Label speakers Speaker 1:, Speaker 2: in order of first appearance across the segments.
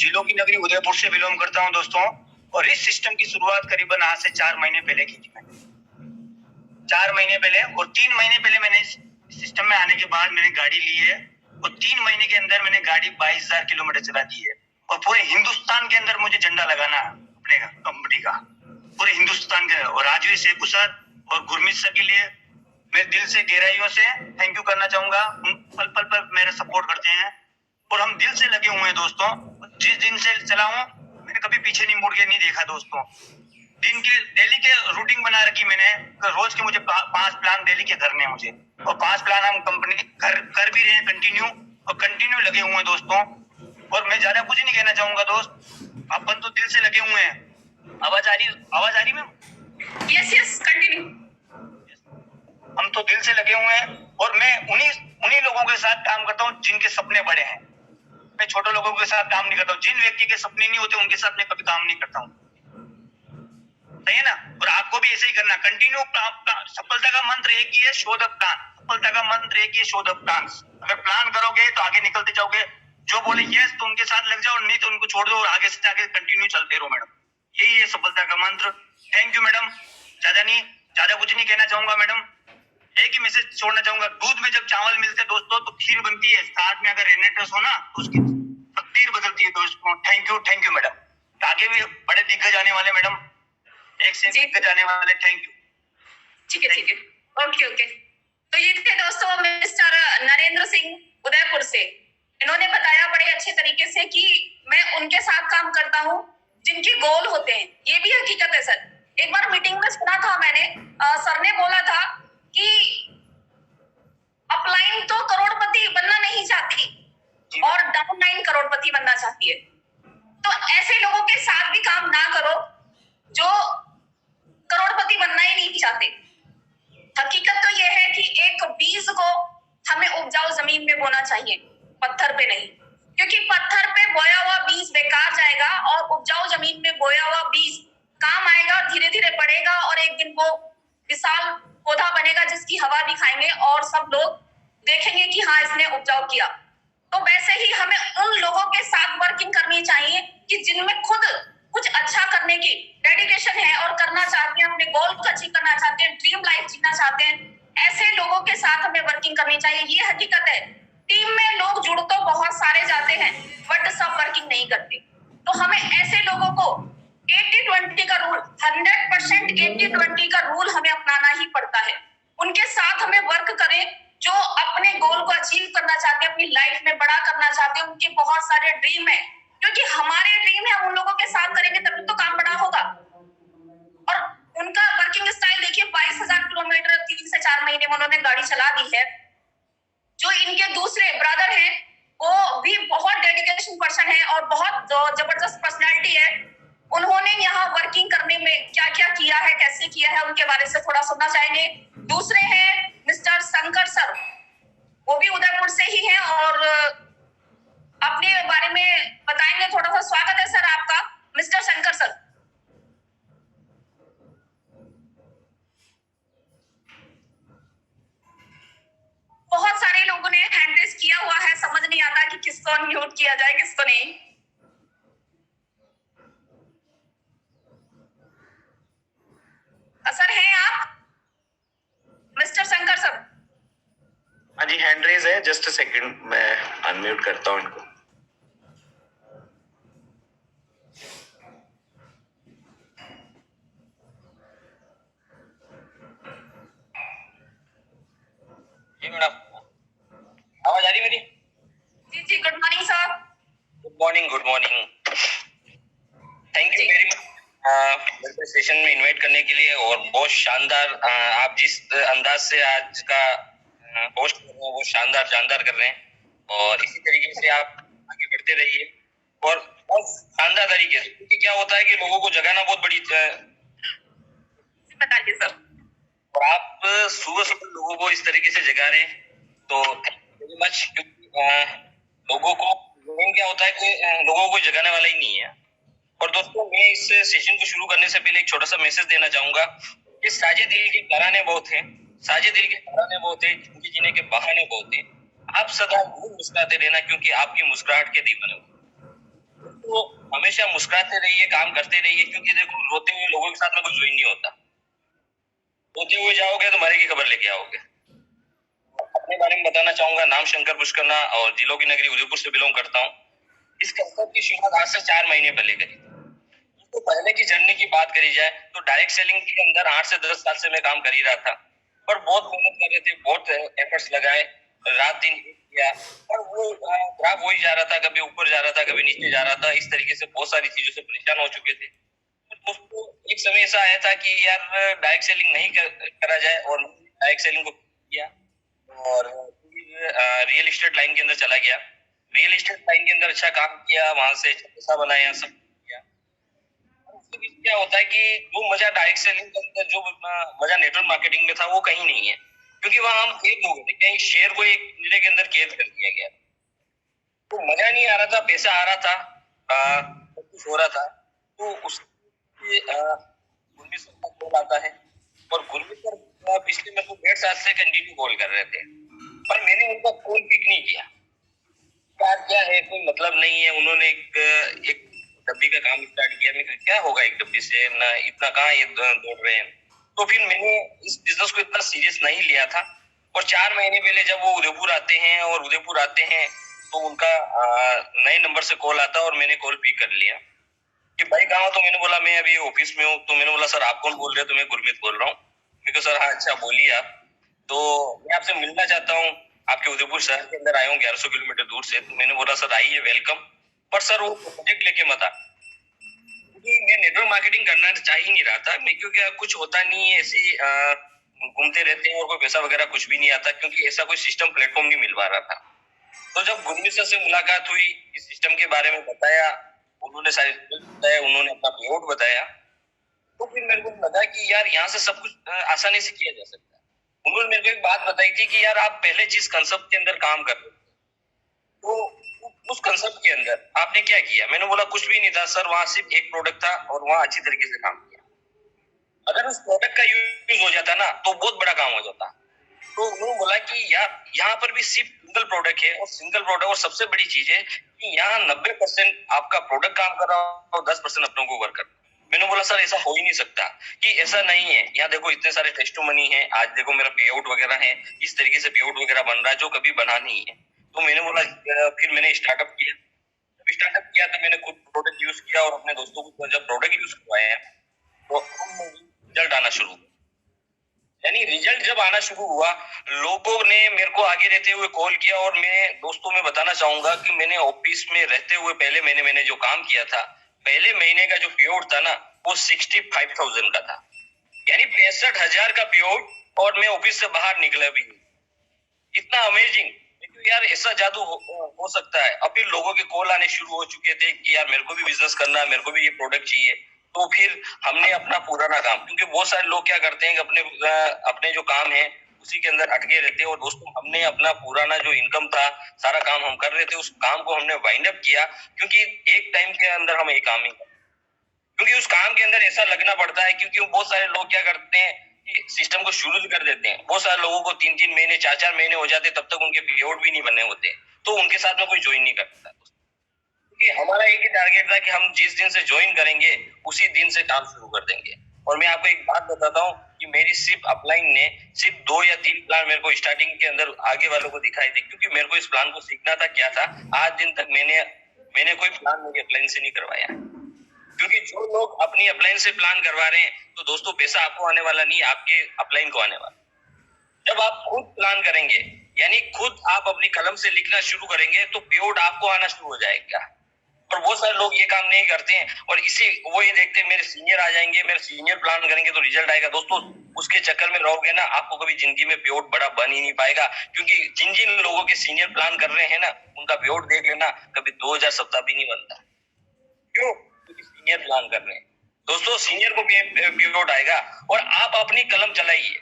Speaker 1: जिलों की नगरी उदयपुर से बिलोंग करता हूं दोस्तों, और इस सिस्टम की शुरुआत करीबन आज से 4 महीने पहले की थी मैंने। 4 महीने पहले, और 3 महीने पहले मैंने इस सिस्टम में आने के बाद मैंने गाड़ी ली है, और 3 महीने के अंदर मैंने गाड़ी 22,000 किलोमीटर चला दी है, और पूरे हिंदुस्तान के अंदर मुझे झंडा लगाना अपने कंपनी का, पूरे हिंदुस्तान के। और राजवीर शेखू सर और गुरमीत सर के लिए मैं दिल से गहराइयों से थैंक यू करना चाहूंगा। पल पल पर मेरा सपोर्ट करते हैं, और हम दिल से लगे हुए हैं दोस्तों। जिस दिन से चला हूं मैंने कभी पीछे नहीं मुड़ के नहीं देखा दोस्तों। दिन के डेली के रूटीन बना रखी मैंने, रोज के मुझे 5 प्लान डेली के करने हैं मुझे, और 5 प्लान हम कंपनी कर भी रहे हैं कंटिन्यू, और कंटिन्यू लगे हुए हैं दोस्तों। और मैं ज्यादा कुछ नहीं कहना चाहूंगा दोस्त, अपन तो दिल से लगे हुए हैं। आवाज आ रही मैम?
Speaker 2: Yes continue.
Speaker 1: हम तो दिल से लगे हुए हैं, और मैं उन्हीं लोगों के साथ काम करता हूँ जिनके सपने बड़े हैं। मैं छोटे लोगों के साथ काम नहीं करता हूँ। जिन व्यक्ति के सपने नहीं होते उनके साथ मैं कभी काम नहीं करता हूँ, सही है ना? और आपको भी ऐसे ही करना, कंटिन्यू। सफलता का मंत्र एक ही है, शो द प्लान। सफलता का मंत्र एक ही है, शो द प्लान। अगर प्लान करोगे तो आगे निकलते जाओगे। जो बोले यस तो उनके साथ लग जाओ, नहीं तो उनको छोड़ दो और आगे से आगे कंटिन्यू चलते रहो मैडम। यही है सफलता का मंत्र। Thank you madam. ज्यादा कुछ नहीं कहना चाहूंगा मैडम। एक ही मैसेज छोड़ना चाहूंगा, दूध में जब चावल मिलते हैं दोस्तों तो खीर बनती है, साथ में अगर रेनेटर्स हो ना तो उसकी तकदीर बदलती है दोस्तों। Thank you madam. आगे भी बड़े दिग्गज आने वाले मैडम, एक से दिग्गज आने वाले। Thank you.
Speaker 2: ठीक है। ओके। तो ये थे दोस्तों मिस्टर नरेंद्र सिंह उदयपुर से। इन्होंने बताया बड़े अच्छे तरीके से कि मैं उनके साथ काम करता हूँ जिनके गोल होते हैं। ये भी हकीकत है सर। एक बार मीटिंग में सुना था मैंने, सर ने बोला था कि अपलाइन तो करोड़पति बनना नहीं चाहती और डाउनलाइन करोड़पति बनना चाहती है। तो ऐसे लोगों के साथ भी काम ना करो जो करोड़पति बनना ही नहीं चाहते। हकीकत तो यह है कि एक बीज को हमें उपजाऊ जमीन में बोना चाहिए, पत्थर पे नहीं, क्योंकि पत्थर पे बोया हुआ बीज बेकार जाएगा और उपजाऊ जमीन में बोया हुआ बीज काम आएगा और धीरे धीरे बढ़ेगा और एक दिन वो विशाल पौधा बनेगा जिसकी हवा भी खाएंगे और सब लोग देखेंगे कि हाँ इसने उपजाऊ किया। तो वैसे ही हमें उन लोगों के साथ वर्किंग करनी चाहिए कि जिनमें खुद कुछ अच्छा करने की डेडिकेशन है और करना चाहते हैं, अपने गोल को अचीव करना चाहते हैं, ड्रीम लाइफ जीना चाहते हैं। ऐसे लोगों के साथ हमें वर्किंग करनी चाहिए। ये हकीकत है। टीम में लोग जुड़ तो बहुत सारे जाते हैं बट सब वर्किंग नहीं करते। तो हमें ऐसे लोगों को 80-20 का रूल, 100% 80-20 का रूल हमें अपनाना ही पड़ता है। उनके साथ हमें वर्क करें जो अपने गोल को अचीव करना चाहते हैं, अपनी लाइफ में बड़ा करना चाहते हैं। उनके बहुत सारे ड्रीम है, क्योंकि हमारे ड्रीम है, उन लोगों के साथ करेंगे तभी तो काम बड़ा होगा। और उनका वर्किंग स्टाइल देखिए, 22,000 किलोमीटर 3 से 4 महीने में उन्होंने गाड़ी चला दी है। जो इनके दूसरे ब्रदर हैं वो भी बहुत डेडिकेशन पर्सन है और बहुत जबरदस्त पर्सनैलिटी है। उन्होंने यहाँ वर्किंग करने में क्या क्या किया है, कैसे किया है, उनके बारे से थोड़ा सुनना चाहेंगे। दूसरे हैं मिस्टर शंकर सर, वो भी उदयपुर से ही हैं और अपने बारे में बताएंगे थोड़ा सा। स्वागत है सर आपका, मिस्टर शंकर सर। बहुत सारे लोगों ने हैंड रेज किया हुआ है, समझ नहीं आता कि किसको अनम्यूट किया जाए किसको नहीं। सर हैं आप मिस्टर शंकर सर?
Speaker 3: हाँ जी, हैंड रेज है। जस्ट अ सेकंड, मैं अनम्यूट करता हूँ इनको।
Speaker 1: जी मैडम, आवाज आ रही मेरी?
Speaker 2: जी good morning sir.
Speaker 1: Good morning. Thank you very much session में इनवाइट करने के लिए। और बहुत शानदार, आप जिस अंदाज से आज का होस्ट कर रहे हैं वो शानदार कर रहे हैं, और इसी तरीके से आप आगे बढ़ते रहिए और शानदार तरीके से। क्योंकि क्या होता है कि लोगों को जगाना बहुत बड़ी
Speaker 2: बताइए सर।
Speaker 1: और आप सुबह लोगों को इस तरीके से जगा रहे हैं, तो थैंक यू वेरी मच। लोगों को क्या होता है कि लोगों को जगाने वाला ही नहीं है। और दोस्तों, मैं इस सेशन को शुरू करने से पहले एक छोटा सा मैसेज देना चाहूंगा कि साझे दिल के घराने बहुत हैं, जिंदगी जीने के बहाने बहुत हैं। आप सदा मुस्कुराते रहना, क्योंकि आपकी मुस्कुराहट के दीवाने हो।
Speaker 3: तो हमेशा मुस्कुराते रहिए, काम करते रहिए, क्योंकि देखो रोते हुए लोगों के साथ में कुछ जो ही नहीं होता। रोते हुए जाओगे तो मरे की खबर लेके आओगे। अपने बारे में बताना चाहूंगा, नाम शंकर पुष्करना और जिलों की नगरी उदयपुर से बिलोंग करता हूँ। इस कंसेप्ट की शुरुआत आज से 4 महीने पहले करी थी। तो पहले की जर्नी की बात करी जाए तो डायरेक्ट सेलिंग के अंदर 8 से 10 साल से मैं काम कर ही रहा था, पर बहुत मेहनत कर रहे थे, बहुत एफर्ट्स लगाए, रात दिन किया, पर वो खराब हो ही जा रहा था, कभी ऊपर जा रहा था, कभी नीचे जा रहा था। इस तरीके से बहुत सारी चीजों से परेशान हो चुके थे। दोस्तों एक समय ऐसा आया था कि यार डायरेक्ट सेलिंग नहीं करा जाए, और डायरेक्ट सेलिंग को किया और रियल एस्टेट लाइन के अंदर चला गया। रियल एस्टेट लाइन के अंदर अच्छा काम किया, वहां से पैसा बनाया, सब किया। उसके बीच क्या होता है कि जो मजा डायरेक्ट सेलिंग के अंदर, जो मजा नेटवर्क मार्केटिंग में था, वो कहीं नहीं है, क्योंकि वहां हम कैद हो गए थे, कहीं शेयर को एक पिंजरे के अंदर कैद कर दिया गया। तो मजा नहीं आ रहा था, पैसा आ रहा था, सब कुछ हो रहा था। तो उस गुरमीत सर का कॉल आता है, और गुरमीत सर पिछले मेरे को 1.5 साल से कंटिन्यू कॉल कर रहे थे, पर मैंने उनका कॉल पिक नहीं किया। यार क्या है, कोई मतलब नहीं है। उन्होंने एक डब्बी का काम स्टार्ट किया। मैं क्या होगा एक डब्बी से, ना इतना कहाँ ये दौड़ रहे हैं। तो फिर मैंने इस बिजनेस को इतना सीरियस नहीं लिया था, और 4 महीने पहले जब वो उदयपुर आते हैं, और उदयपुर आते हैं तो उनका नए नंबर से कॉल आता है, और मैंने कॉल पिक कर लिया कि भाई कहाँ हो? तो मैंने बोला मैं अभी ऑफिस में हूँ। तो मैंने बोला सर आप कौन बोल रहे हो? तो मैं गुरमीत बोल रहा हूँ। मैं कहा सर हाँ अच्छा बोलिए आप। तो मैं आपसे मिलना चाहता हूँ, आपके उदयपुर शहर के अंदर आया हूँ 1100 किलोमीटर दूर से। तो मैंने बोला सर आइए, वेलकम, पर सर वो प्रोजेक्ट लेके मत आ, क्योंकि मैं नेटवर्क मार्केटिंग करना चाह ही नहीं रहा था। मैं क्योंकि कुछ होता नहीं है, ऐसे घूमते रहते हैं और कोई पैसा वगैरह कुछ भी नहीं आता, क्योंकि ऐसा कोई सिस्टम प्लेटफॉर्म नहीं मिल पा रहा था। तो जब गुरमीत सर से मुलाकात हुई, इस सिस्टम के बारे में बताया, उन्होंने सारे बताया, उन्होंने अपना पेआउट बताया, तो फिर मेरे को लगा कि यार यहाँ से सब कुछ आसानी से किया जा सकता है। उन्होंने मेरे को एक बात बताई थी कि यार आप पहले जिस कंसेप्ट के अंदर काम कर रहे थे, तो उस कंसेप्ट के अंदर आपने क्या किया? मैंने बोला कुछ भी नहीं था सर, वहां सिर्फ एक प्रोडक्ट था, और वहां अच्छी तरीके से काम किया। अगर उस प्रोडक्ट का यूज हो जाता ना, तो बहुत बड़ा काम हो जाता। तो उन्होंने बोला कि यार यहाँ पर भी सिर्फ सिंगल प्रोडक्ट है, और सिंगल प्रोडक्ट, और सबसे बड़ी चीज है कि यहाँ 90% आपका प्रोडक्ट काम कर रहा हो और 10% अपनों को वर्कर। मैंने बोला सर ऐसा हो ही नहीं सकता, कि ऐसा नहीं है। यहाँ देखो इतने सारे टेस्टिमनी है, आज देखो मेरा पेआउट वगैरह है, इस तरीके से पेआउट वगैरह बन रहा है जो कभी बना नहीं है। तो मैंने बोला फिर मैंने स्टार्टअप किया। जब स्टार्टअप किया तो मैंने खुद प्रोडक्ट यूज किया, और अपने दोस्तों को जब प्रोडक्ट यूज करवाया तो रिजल्ट आना शुरू। यानी रिजल्ट जब आना शुरू हुआ, लोगों ने मेरे को आगे रहते हुए कॉल किया। और मैं दोस्तों में बताना चाहूंगा कि मैंने ऑफिस में रहते हुए पहले महीने मैंने जो काम किया था, पहले महीने का जो पेआउट था ना, वो 65,000 का था, यानी 65,000 का पेआउट, और मैं ऑफिस से बाहर निकला भी नहीं। इतना अमेजिंग यार, ऐसा जादू हो सकता है। अभी लोगों के कॉल आने शुरू हो चुके थे कि यार मेरे को भी बिजनेस करना है, मेरे को भी ये प्रोडक्ट चाहिए। तो फिर हमने अपना पुराना काम, क्योंकि बहुत सारे लोग क्या करते हैं कि अपने जो काम है उसी के अंदर अटके रहते हैं। और दोस्तों हमने अपना पुराना जो इनकम था, सारा काम हम कर रहे थे, उस काम को हमने वाइंड अप किया, क्योंकि एक टाइम के अंदर हम एक काम ही, क्योंकि उस काम के अंदर ऐसा लगना पड़ता है। क्योंकि बहुत सारे लोग क्या करते हैं कि सिस्टम को शुरू कर देते हैं। बहुत सारे लोगों को 3-3 महीने 4-4 महीने हो जाते, तब तक उनके पेआउट भी नहीं बनने होते, तो उनके साथ में कोई ज्वाइन नहीं करता। क्योंकि हमारा एक ही टारगेट था कि हम जिस दिन से ज्वाइन करेंगे उसी दिन से काम शुरू कर देंगे। और मैं आपको एक बात बताता हूँ कि मेरी सिर्फ अपलाइन ने सिर्फ 2 या 3 प्लान मेरे को स्टार्टिंग के अंदर आगे वालों को दिखाई थे, क्योंकि मेरे को इस प्लान को सीखना था। क्या था, आज दिन तक मैंने कोई प्लान मेरी अपलाइन से नहीं करवाया, क्योंकि जो लोग अपनी अपलाइन से प्लान करवा रहे हैं, तो दोस्तों पैसा आपको आने वाला नहीं, आपके अपलाइन को आने वाला। जब आप खुद प्लान करेंगे, यानी खुद आप अपनी कलम से लिखना शुरू करेंगे, तो पेआउट आपको आना शुरू हो जाएगा। और बहुत सारे लोग ये काम नहीं करते हैं, और इसी वो ये देखते हैं मेरे सीनियर आ जाएंगे, मेरे सीनियर प्लान करेंगे तो रिजल्ट आएगा। दोस्तों उसके चक्कर में रहोगे ना, आपको कभी जिंदगी में पेआउट बड़ा बन ही नहीं पाएगा। क्योंकि जिन जिन लोगों के सीनियर प्लान कर रहे हैं ना, उनका पेआउट देख लेना, कभी 2000 सप्ताह भी नहीं बनता। क्यों? क्योंकि सीनियर प्लान कर रहे हैं। दोस्तों सीनियर को पेआउट आएगा, और आप अपनी कलम चलाइए,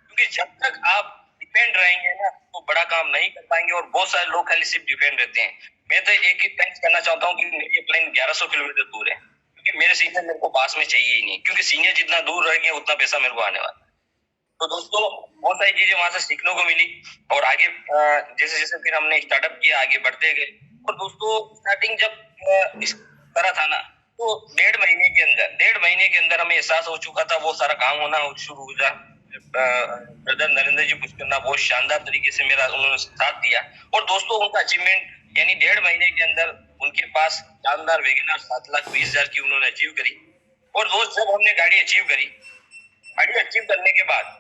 Speaker 3: क्योंकि जब तक आप डिपेंड रहेंगे ना, तो बड़ा काम नहीं कर पाएंगे। और बहुत सारे लोग खाली सिर्फ डिपेंड रहते हैं। मैं तो एक ही थैंक्स करना चाहता हूँ कि मेरी प्लान 1100 किलोमीटर दूर है, क्योंकि मेरे सीनियर मेरे को पास में चाहिए ही नहीं, क्योंकि सीनियर जितना दूर रहेंगे उतना पैसा मेरे को आने वाला है। तो दोस्तों बहुत सारी चीजें वहां से सीखने को मिली, और आगे जैसे जैसे फिर हमने स्टार्टअप किया, आगे बढ़ते गए। और दोस्तों स्टार्टिंग जब करा था ना, तो 1.5 महीने के अंदर हमें एहसास हो चुका था, वो सारा काम होना शुरू हो जा। ब्रदर नरेंद्र जी पुष्कर बहुत शानदार तरीके से मेरा उन्होंने साथ दिया, और दोस्तों उनका अचीवमेंट यानी 1.5 महीने के अंदर उनके पास शानदार वेगनर 7,20,000 की उन्होंने अचीव करी। और दोस्त जब हमने गाड़ी अचीव करने के बाद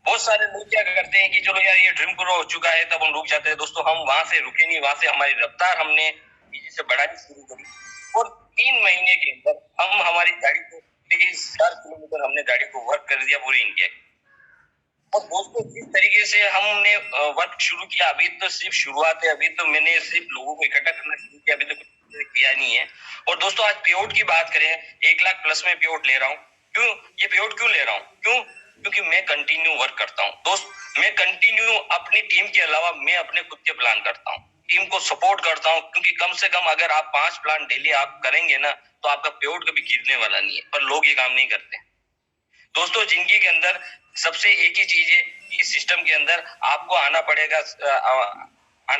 Speaker 3: बहुत सारे लोग क्या करते हैं कि चलो यार ये ड्रीम करो हो चुका है, तब हम रुक जाते हैं। दोस्तों हम वहां से रुके नहीं, वहां से हमारी रफ्तार हमने जैसे बढ़ानी शुरू करी, और 3 महीने के अंदर हम हमारी गाड़ी को 23,000 किलोमीटर हमने गाड़ी को वर्क कर दिया पूरी इंडिया की। और दोस्तों जिस तरीके से हमने वर्क शुरू किया, अभी तो सिर्फ शुरुआत है, अभी तो मैंने सिर्फ लोगों को इकट्ठा करना शुरू किया, अभी तो कुछ किया नहीं है। और दोस्तों आज पेआउट की बात करें, 1 लाख प्लस में पेआउट ले रहा हूँ। क्यों ये पेआउट क्यों ले रहा हूँ? क्योंकि मैं कंटिन्यू वर्क करता हूँ दोस्त, मैं कंटिन्यू अपनी टीम के अलावा मैं अपने खुद के प्लान करता हूँ, टीम को सपोर्ट करता हूँ। क्योंकि कम से कम अगर आप 5 प्लान डेली आप करेंगे ना, तो आपका पेआउट कभी गिरने वाला नहीं है, पर लोग ये काम नहीं करते। दोस्तों जिंदगी के अंदर सबसे एक ही चीज है कि सिस्टम के अंदर आपको आना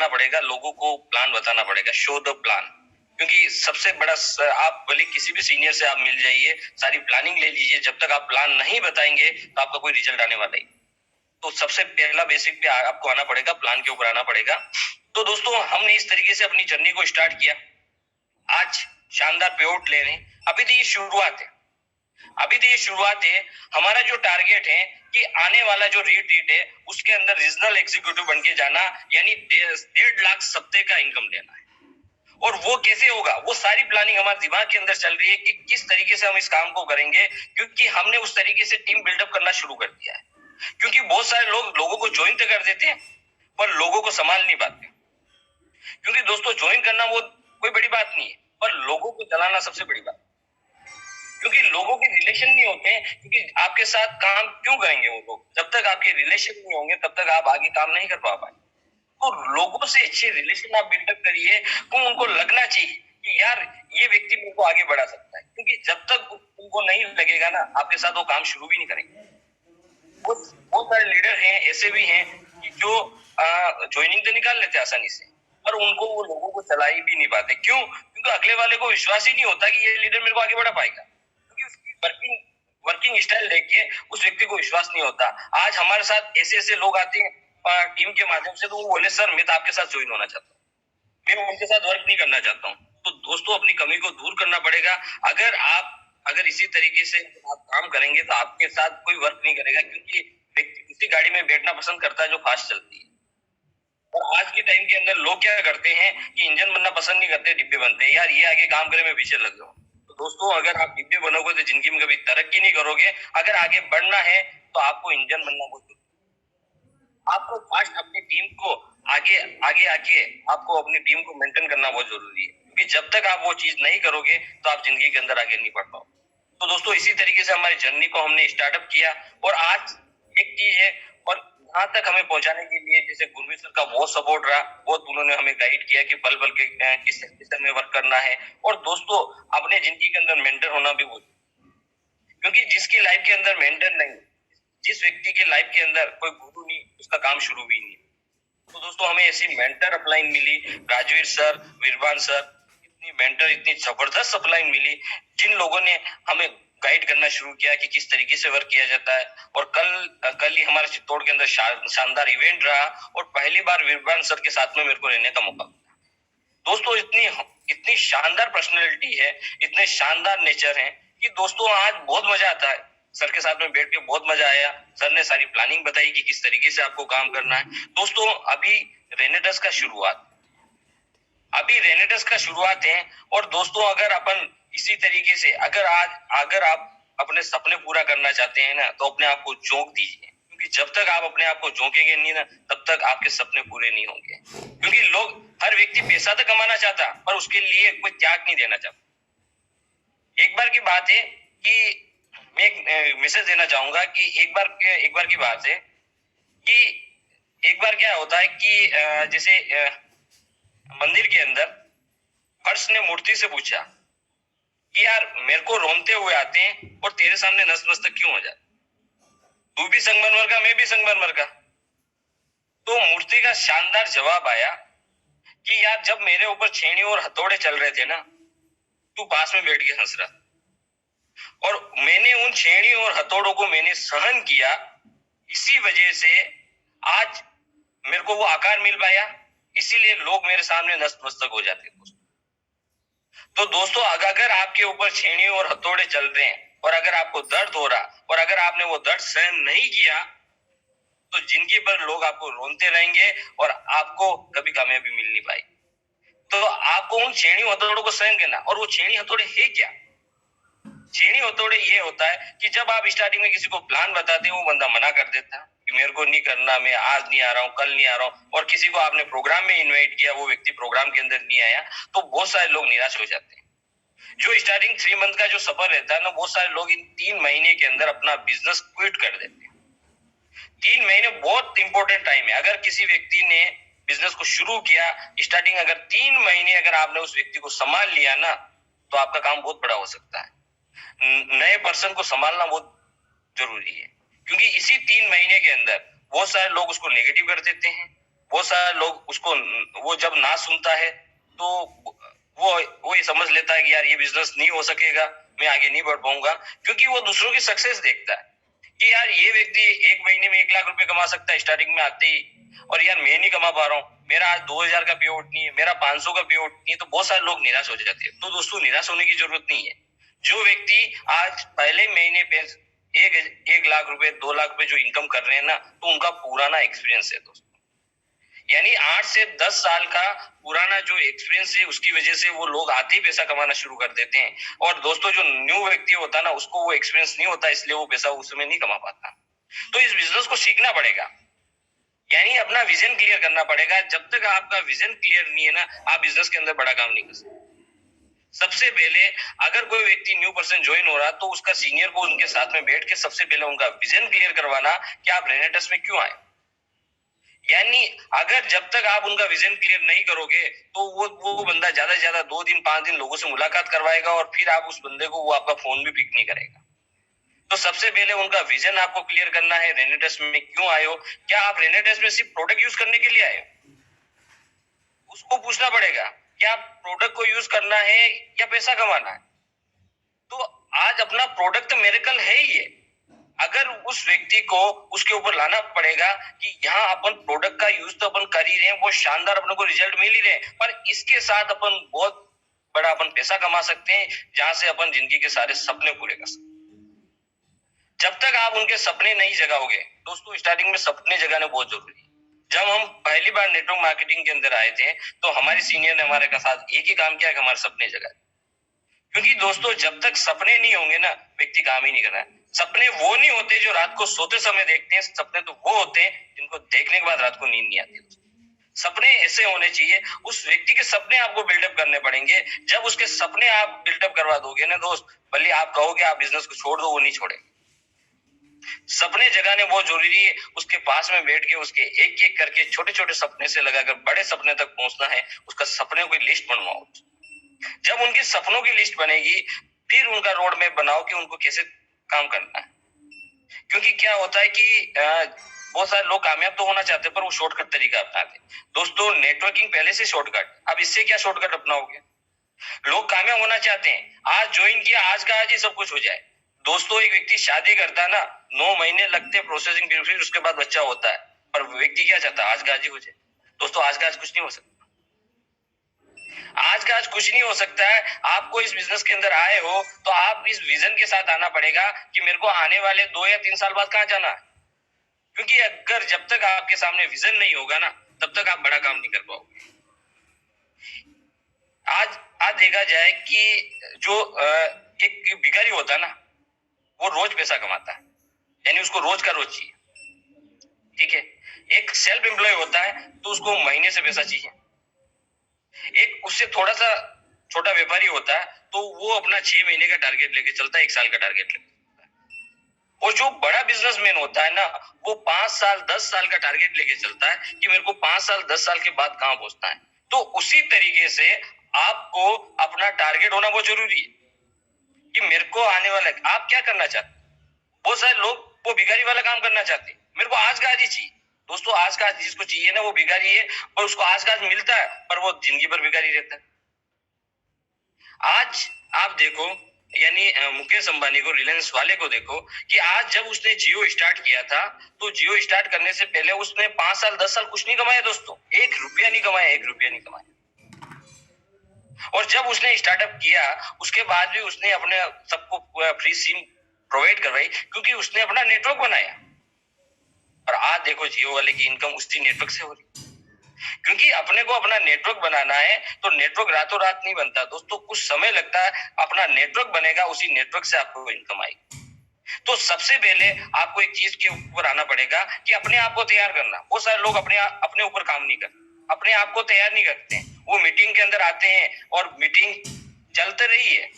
Speaker 3: पड़ेगा, लोगों को प्लान बताना पड़ेगा, शो द प्लान। क्योंकि सबसे बड़ा आप भले किसी भी सीनियर से आप मिल जाइए, सारी प्लानिंग ले लीजिए, जब तक आप प्लान नहीं बताएंगे तो आपका कोई रिजल्ट आने वाला ही। तो सबसे पहला बेसिक पे आपको आना पड़ेगा, प्लान के ऊपर आना पड़ेगा। तो दोस्तों हमने इस तरीके से अपनी जर्नी को स्टार्ट किया, आज शानदार पेआउट ले रहे हैं। अभी तो ये शुरुआत है, हमारा जो टारगेट है कि आने वाला जो रिट्रीट है उसके अंदर रीजनल एग्जीक्यूटिव बन के जाना, यानी 1.5 लाख सप्ताह का इनकम लेना है। और वो कैसे होगा, वो सारी प्लानिंग हमारे दिमाग के अंदर चल रही है कि किस तरीके से हम इस काम को करेंगे, क्योंकि हमने उस तरीके से टीम बिल्डअप करना शुरू कर दिया है। क्योंकि बहुत सारे लोगों को ज्वाइन तो कर देते हैं, पर लोगों को संभाल नहीं पाते। क्योंकि दोस्तों ज्वाइन करना वो कोई बड़ी बात नहीं है, पर लोगों को चलाना सबसे बड़ी बात। क्योंकि लोगों के रिलेशन नहीं होते हैं, क्योंकि आपके साथ काम क्यों करेंगे वो लोग? जब तक आपके रिलेशन नहीं होंगे तब तक आप आगे काम नहीं कर पाए। तो लोगों से अच्छे रिलेशन आप बिल्डअप करिए, तो उनको लगना चाहिए कि यार ये व्यक्ति मेरे को आगे बढ़ा सकता है। क्योंकि जब तक उनको नहीं लगेगा ना, आपके साथ वो काम शुरू भी नहीं करेंगे। बहुत सारे लीडर हैं, ऐसे भी हैं कि जो ज्वाइनिंग तो निकाल लेते आसानी से, पर उनको वो लोगों को चला ही भी नहीं पाते। क्यों? क्योंकि अगले वाले को विश्वास ही नहीं होता कि ये लीडर मेरे को आगे बढ़ा पाएगा। क्योंकि उसकी वर्किंग स्टाइल देख के उस व्यक्ति को विश्वास नहीं होता। आज हमारे साथ ऐसे लोग आते हैं टीम के माध्यम से, तो वो बोले सर मैं तो आपके साथ ज्वाइन होना चाहता हूँ, मैं उनके साथ वर्क नहीं करना चाहता हूँ। तो दोस्तों अपनी कमी को दूर करना पड़ेगा। अगर इसी तरीके से आप काम करेंगे तो आपके साथ कोई वर्क नहीं करेगा, क्योंकि व्यक्ति उसी गाड़ी में बैठना पसंद करता है जो फास्ट चलती है। और आज के टाइम के अंदर लोग क्या करते हैं कि इंजन बनना पसंद नहीं करते, डिब्बे बनते हैं। यार ये आगे काम करे, मैं पीछे लग जाऊं। तो दोस्तों अगर आप डिब्बे बनोगे तो जिंदगी में कभी तरक्की नहीं करोगे। अगर आगे बढ़ना है तो आपको इंजन बनना बहुत जरूरी है। आपको फास्ट अपनी टीम को आगे आके आपको अपनी टीम को मेंटेन करना बहुत जरूरी है, क्योंकि जब तक आप वो चीज नहीं करोगे तो आप जिंदगी के अंदर आगे नहीं बढ़ पाओगे। तो दोस्तों इसी तरीके से हमारी जर्नी को हमने स्टार्टअप किया, और आज एक चीज है, और यहाँ तक हमें पहुंचाने के लिए जैसे गुरमीत सर का बहुत सपोर्ट रहा, बहुत उन्होंने हमें गाइड किया कि पल पल के किस सेक्टर में वर्क करना है। और दोस्तों अपने जिंदगी के अंदर मेंटर होना भी बहुत, क्योंकि जिसकी लाइफ के अंदर मेंटर नहीं, जिस व्यक्ति के लाइफ के अंदर कोई गुरु नहीं, उसका काम शुरू भी नहीं। तो दोस्तों हमें ऐसी मेंटर अपलाइन मिली, राजवीर सर, विरबान सर, इतनी मेंटर, इतनी जबरदस्त अपलाइन मिली, जिन लोगों ने हमें गाइड करना शुरू किया कि किस तरीके से वर्क किया जाता है। और कल ही हमारे चित्तौड़ के अंदर शानदार इवेंट रहा, और पहली बार विरबान सर के साथ में मेरे को रहने का मौका। दोस्तों इतनी शानदार पर्सनैलिटी है, इतने शानदार नेचर है कि दोस्तों आज बहुत मजा आता है। सर के साथ में बैठ के बहुत मजा आया। सर ने सारी प्लानिंग बताई कि किस तरीके से आपको काम करना है। दोस्तों अभी रेनेटस का शुरुआत है। और दोस्तों अगर अपन इसी तरीके से अगर आप अपने सपने पूरा करना चाहते हैं ना, तो अपने आप को झोंक दीजिए, क्योंकि जब तक आप अपने आप को झोंकेंगे नहीं ना, तब तक आपके सपने पूरे नहीं होंगे। क्योंकि हर व्यक्ति पैसा तो कमाना चाहता, पर उसके लिए कोई त्याग नहीं देना चाहता। एक बार की बात है कि मैं एक मैसेज देना चाहूंगा कि एक बार की बात है कि एक बार क्या होता है कि जैसे मंदिर के अंदर फर्श ने मूर्ति से पूछा कि यार मेरे को रोनते हुए आते हैं और तेरे सामने नतमस्तक क्यों हो जाते, तू भी संगमरमर का, मैं भी संगमरमर का। तो मूर्ति का शानदार जवाब आया कि यार जब मेरे ऊपर छेनी और हथौड़े चल रहे थे ना, तू पास में बैठ के हंस रहा। और मैंने उन छेड़ी और हथौड़ों को मैंने सहन किया, इसी वजह से आज मेरे को वो आकार मिल पाया, इसीलिए लोग मेरे सामने नतमस्तक हो जाते हैं। तो दोस्तों, अगर आपके ऊपर छेड़ी और हथौड़े चल रहे हैं और अगर आपको दर्द हो रहा और अगर आपने वो दर्द सहन नहीं किया, तो जिंदगी भर लोग आपको रोनते रहेंगे और आपको कभी कामयाबी मिल नहीं पाएगी। तो आपको उन छेड़ी हथौड़ों को सहन करना। और वो छेड़ी हथौड़े है क्या? छेड़ी हथौड़े ये होता है कि जब आप स्टार्टिंग में किसी को प्लान बताते हैं, वो बंदा मना कर देता है कि मेरे को नहीं करना, मैं आज नहीं आ रहा हूँ, कल नहीं आ रहा हूँ। और किसी को आपने प्रोग्राम में इनवाइट किया, वो व्यक्ति प्रोग्राम के अंदर नहीं आया, तो बहुत सारे लोग निराश हो जाते हैं। जो स्टार्टिंग 3 मंथ का जो सफर रहता है ना, बहुत सारे लोग इन 3 महीने के अंदर अपना बिजनेस क्विट कर देते हैं। 3 महीने बहुत इंपॉर्टेंट टाइम है। अगर किसी व्यक्ति ने बिजनेस को शुरू किया, स्टार्टिंग अगर 3 महीने अगर आपने उस व्यक्ति को संभाल लिया ना, तो आपका काम बहुत बड़ा हो सकता है। नए पर्सन को संभालना बहुत जरूरी है, क्योंकि इसी 3 महीने के अंदर बहुत सारे लोग उसको नेगेटिव कर देते हैं। बहुत सारे लोग उसको, वो जब ना सुनता है तो वो ये समझ लेता है कि यार ये बिजनेस नहीं हो सकेगा, मैं आगे नहीं बढ़ पाऊंगा, क्योंकि वो दूसरों की सक्सेस देखता है कि यार ये व्यक्ति 1 महीने में 1 लाख रुपए कमा सकता है स्टार्टिंग में आते ही, और यार मैं नहीं कमा पा रहा हूँ, मेरा आज 2000 का पे आउट नहीं है, मेरा 500 का पे आउट नहीं है। तो बहुत सारे लोग निराश हो जाते हैं। तो दोस्तों, निराश होने की जरूरत नहीं है। जो व्यक्ति आज पहले महीने पे 1 लाख रुपए 2 लाख रुपए जो इनकम कर रहे हैं ना, तो उनका पुराना एक्सपीरियंस है दोस्तों। यानी 8 से 10 साल का पुराना जो एक्सपीरियंस है, उसकी वजह से वो लोग आते ही पैसा कमाना शुरू कर देते हैं। और दोस्तों, जो न्यू व्यक्ति होता है ना, उसको वो एक्सपीरियंस नहीं होता, इसलिए वो पैसा उस समय नहीं कमा पाता। तो इस बिजनेस को सीखना पड़ेगा, यानी अपना विजन क्लियर करना पड़ेगा। जब तक आपका विजन क्लियर नहीं है ना, आप बिजनेस के अंदर बड़ा काम नहीं कर सकते। सबसे पहले अगर कोई व्यक्ति न्यू पर्सन ज्वाइन हो रहा, तो उसका सीनियर को उनके साथ में बैठ के सबसे पहले उनका विजन क्लियर करवाना कि आप रेनेटस में क्यों आए। यानी अगर जब तक आप उनका विजन क्लियर नहीं करोगे, तो वो बंदा ज्यादा से ज्यादा 2 दिन 5 दिन लोगों से मुलाकात करवाएगा और फिर आप उस बंदे को, वो आपका फोन भी पिक नहीं करेगा। तो सबसे पहले उनका विजन आपको क्लियर करना है। रेनेटस में क्यों आए हो? क्या आप रेनेटस में सिर्फ प्रोडक्ट यूज करने के लिए आए हो? उसको पूछना पड़ेगा, क्या प्रोडक्ट को यूज करना है या पैसा कमाना है? तो आज अपना प्रोडक्ट तो मिरेकल है ही है। अगर उस व्यक्ति को उसके ऊपर लाना पड़ेगा कि यहाँ अपन प्रोडक्ट का यूज तो अपन कर ही रहे हैं, वो शानदार अपने को रिजल्ट मिल ही रहे हैं, पर इसके साथ अपन बहुत बड़ा अपन पैसा कमा सकते हैं, जहां से अपन जिंदगी के सारे सपने पूरे कर सकते हैं। जब तक आप उनके सपने नहीं जगाओगे दोस्तों, स्टार्टिंग में सपने जगाने बहुत जरूरी है। जब हम पहली बार नेटवर्क मार्केटिंग के अंदर आए थे, तो हमारे सीनियर ने हमारे का साथ एक ही काम किया कि हमारे सपने जगाए। क्योंकि दोस्तों, जब तक सपने नहीं होंगे ना, व्यक्ति काम ही नहीं कर रहा है। सपने वो नहीं होते जो रात को सोते समय देखते हैं, सपने तो वो होते हैं जिनको देखने के बाद रात को नींद नहीं आती। सपने ऐसे होने चाहिए, उस व्यक्ति के सपने आपको बिल्डअप करने पड़ेंगे। जब उसके सपने आप बिल्डअप करवा दोगे ना दोस्त, भले आप कहोगे आप बिजनेस को छोड़ दो, वो नहीं छोड़ेंगे। सपने जगाने बहुत जरूरी है। उसके पास में बैठ के उसके एक एक करके छोटे छोटे सपने से लगाकर बड़े सपने तक पहुंचना है। उसका सपने की लिस्ट बनवाओ। जब उनके सपनों की लिस्ट बनेगी, फिर उनका रोड मैप बनाओ कि उनको कैसे काम करना है। क्योंकि क्या होता है कि बहुत सारे लोग कामयाब तो होना चाहते हैं, पर वो शॉर्टकट तरीका अपनाते हैं। दोस्तों, नेटवर्किंग पहले से शॉर्टकट, अब इससे क्या शॉर्टकट अपनाओगे? लोग कामयाब होना चाहते हैं, आज ज्वाइन किया, आज का आज ही सब कुछ हो जाए। दोस्तों, एक व्यक्ति शादी करता है ना, 9 महीने लगते हैं प्रोसेसिंग पीरियड, फिर उसके बाद बच्चा होता है, पर व्यक्ति क्या चाहता है? आज का आज ही हो जाए। दोस्तों, आज का आज कुछ नहीं हो सकता। आज का आज कुछ नहीं हो सकता है। आपको इस बिजनेस के अंदर आए हो, तो आप इस विजन के साथ आना पड़ेगा कि मेरे को आने वाले 2 या 3 साल बाद कहाँ जाना है। क्योंकि अगर जब तक आपके सामने विजन नहीं होगा ना, तब तक आप बड़ा काम नहीं कर पाओगे। आज देखा जाए कि जो एक भिखारी होता है ना, वो रोज पैसा कमाता है, यानी उसको रोज का रोज चाहिए। ठीक है। एक सेल्फ एम्प्लॉय होता है, तो उसको महीने से पैसा चाहिए। एक उससे थोड़ा सा छोटा व्यापारी होता है, तो वो अपना 6 महीने का टारगेट लेके चलता है, 1 साल का टारगेट लेके। और जो बड़ा बिजनेसमैन होता है ना, वो 5 साल 10 साल का टारगेट लेके चलता है कि मेरे को 5 साल 10 साल के बाद कहां पहुंचना है। तो उसी तरीके से आपको अपना टारगेट होना बहुत जरूरी है कि मेरे को आने वाला है। आप क्या करना चाहते हैं? बहुत सारे लोग वो भिखारी वाला काम करना चाहते हैं, मेरे को आज का आज ही चाहिए। दोस्तों, आज का आज जिसको चाहिए ना, वो भिखारी है, और उसको आज का आज मिलता है, पर वो जिंदगी भर भिखारी रहता है। आज आप देखो, यानी मुकेश अंबानी को, रिलायंस वाले को देखो कि आज जब उसने जियो स्टार्ट किया था, तो जियो स्टार्ट करने से पहले उसने 5 साल 10 साल कुछ नहीं कमाया दोस्तों, 1 रुपया नहीं कमाया, 1 रुपया नहीं कमाया। और जब उसने स्टार्टअप किया उसके बाद भी उसने अपने सबको फ्री सिम प्रोवाइड करवाई, क्योंकि उसने अपना नेटवर्क बनाया। और आज देखो जियो वाले की इनकम उसी नेटवर्क से हो रही, क्योंकि अपने को अपना नेटवर्क बनाना है। तो नेटवर्क रातों रात नहीं बनता दोस्तों, कुछ समय लगता है। अपना नेटवर्क बनेगा, उसी नेटवर्क से आपको इनकम आएगी। तो सबसे पहले आपको एक चीज के ऊपर आना पड़ेगा कि अपने आप को तैयार करना। बहुत सारे लोग अपने ऊपर काम नहीं करते, अपने आप को तैयार नहीं करते हैं। वो मीटिंग के अंदर आते हैं और मीटिंग चलते रही है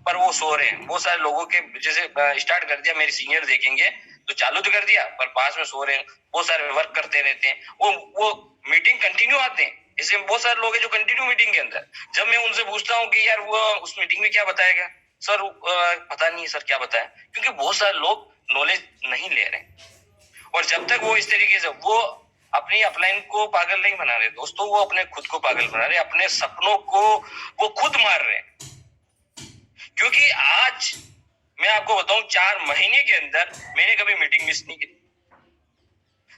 Speaker 3: पर वो सो रहे हैं। बहुत सारे लोगों के जैसे स्टार्ट कर दिया, मेरे सीनियर देखेंगे तो चालू तो कर दिया पर पास में सो रहे हैं। बहुत सारे वर्क करते रहते हैं, वो मीटिंग कंटिन्यू आते हैं। इससे बहुत सारे लोग हैं जो कंटिन्यू मीटिंग के अंदर, जब मैं उनसे पूछता हूँ कि यार वो उस मीटिंग में क्या बताया गया, सर पता नहीं सर क्या बताया, क्योंकि बहुत सारे लोग नॉलेज नहीं ले रहे। और जब तक वो इस तरीके से वो अपनी अपलाइन को पागल नहीं बना रहे दोस्तों, वो अपने खुद को पागल बना रहे, अपने सपनों को वो खुद मार रहे। क्योंकि आज मैं आपको बताऊं, 4 महीने के अंदर मैंने कभी मीटिंग मिस नहीं की।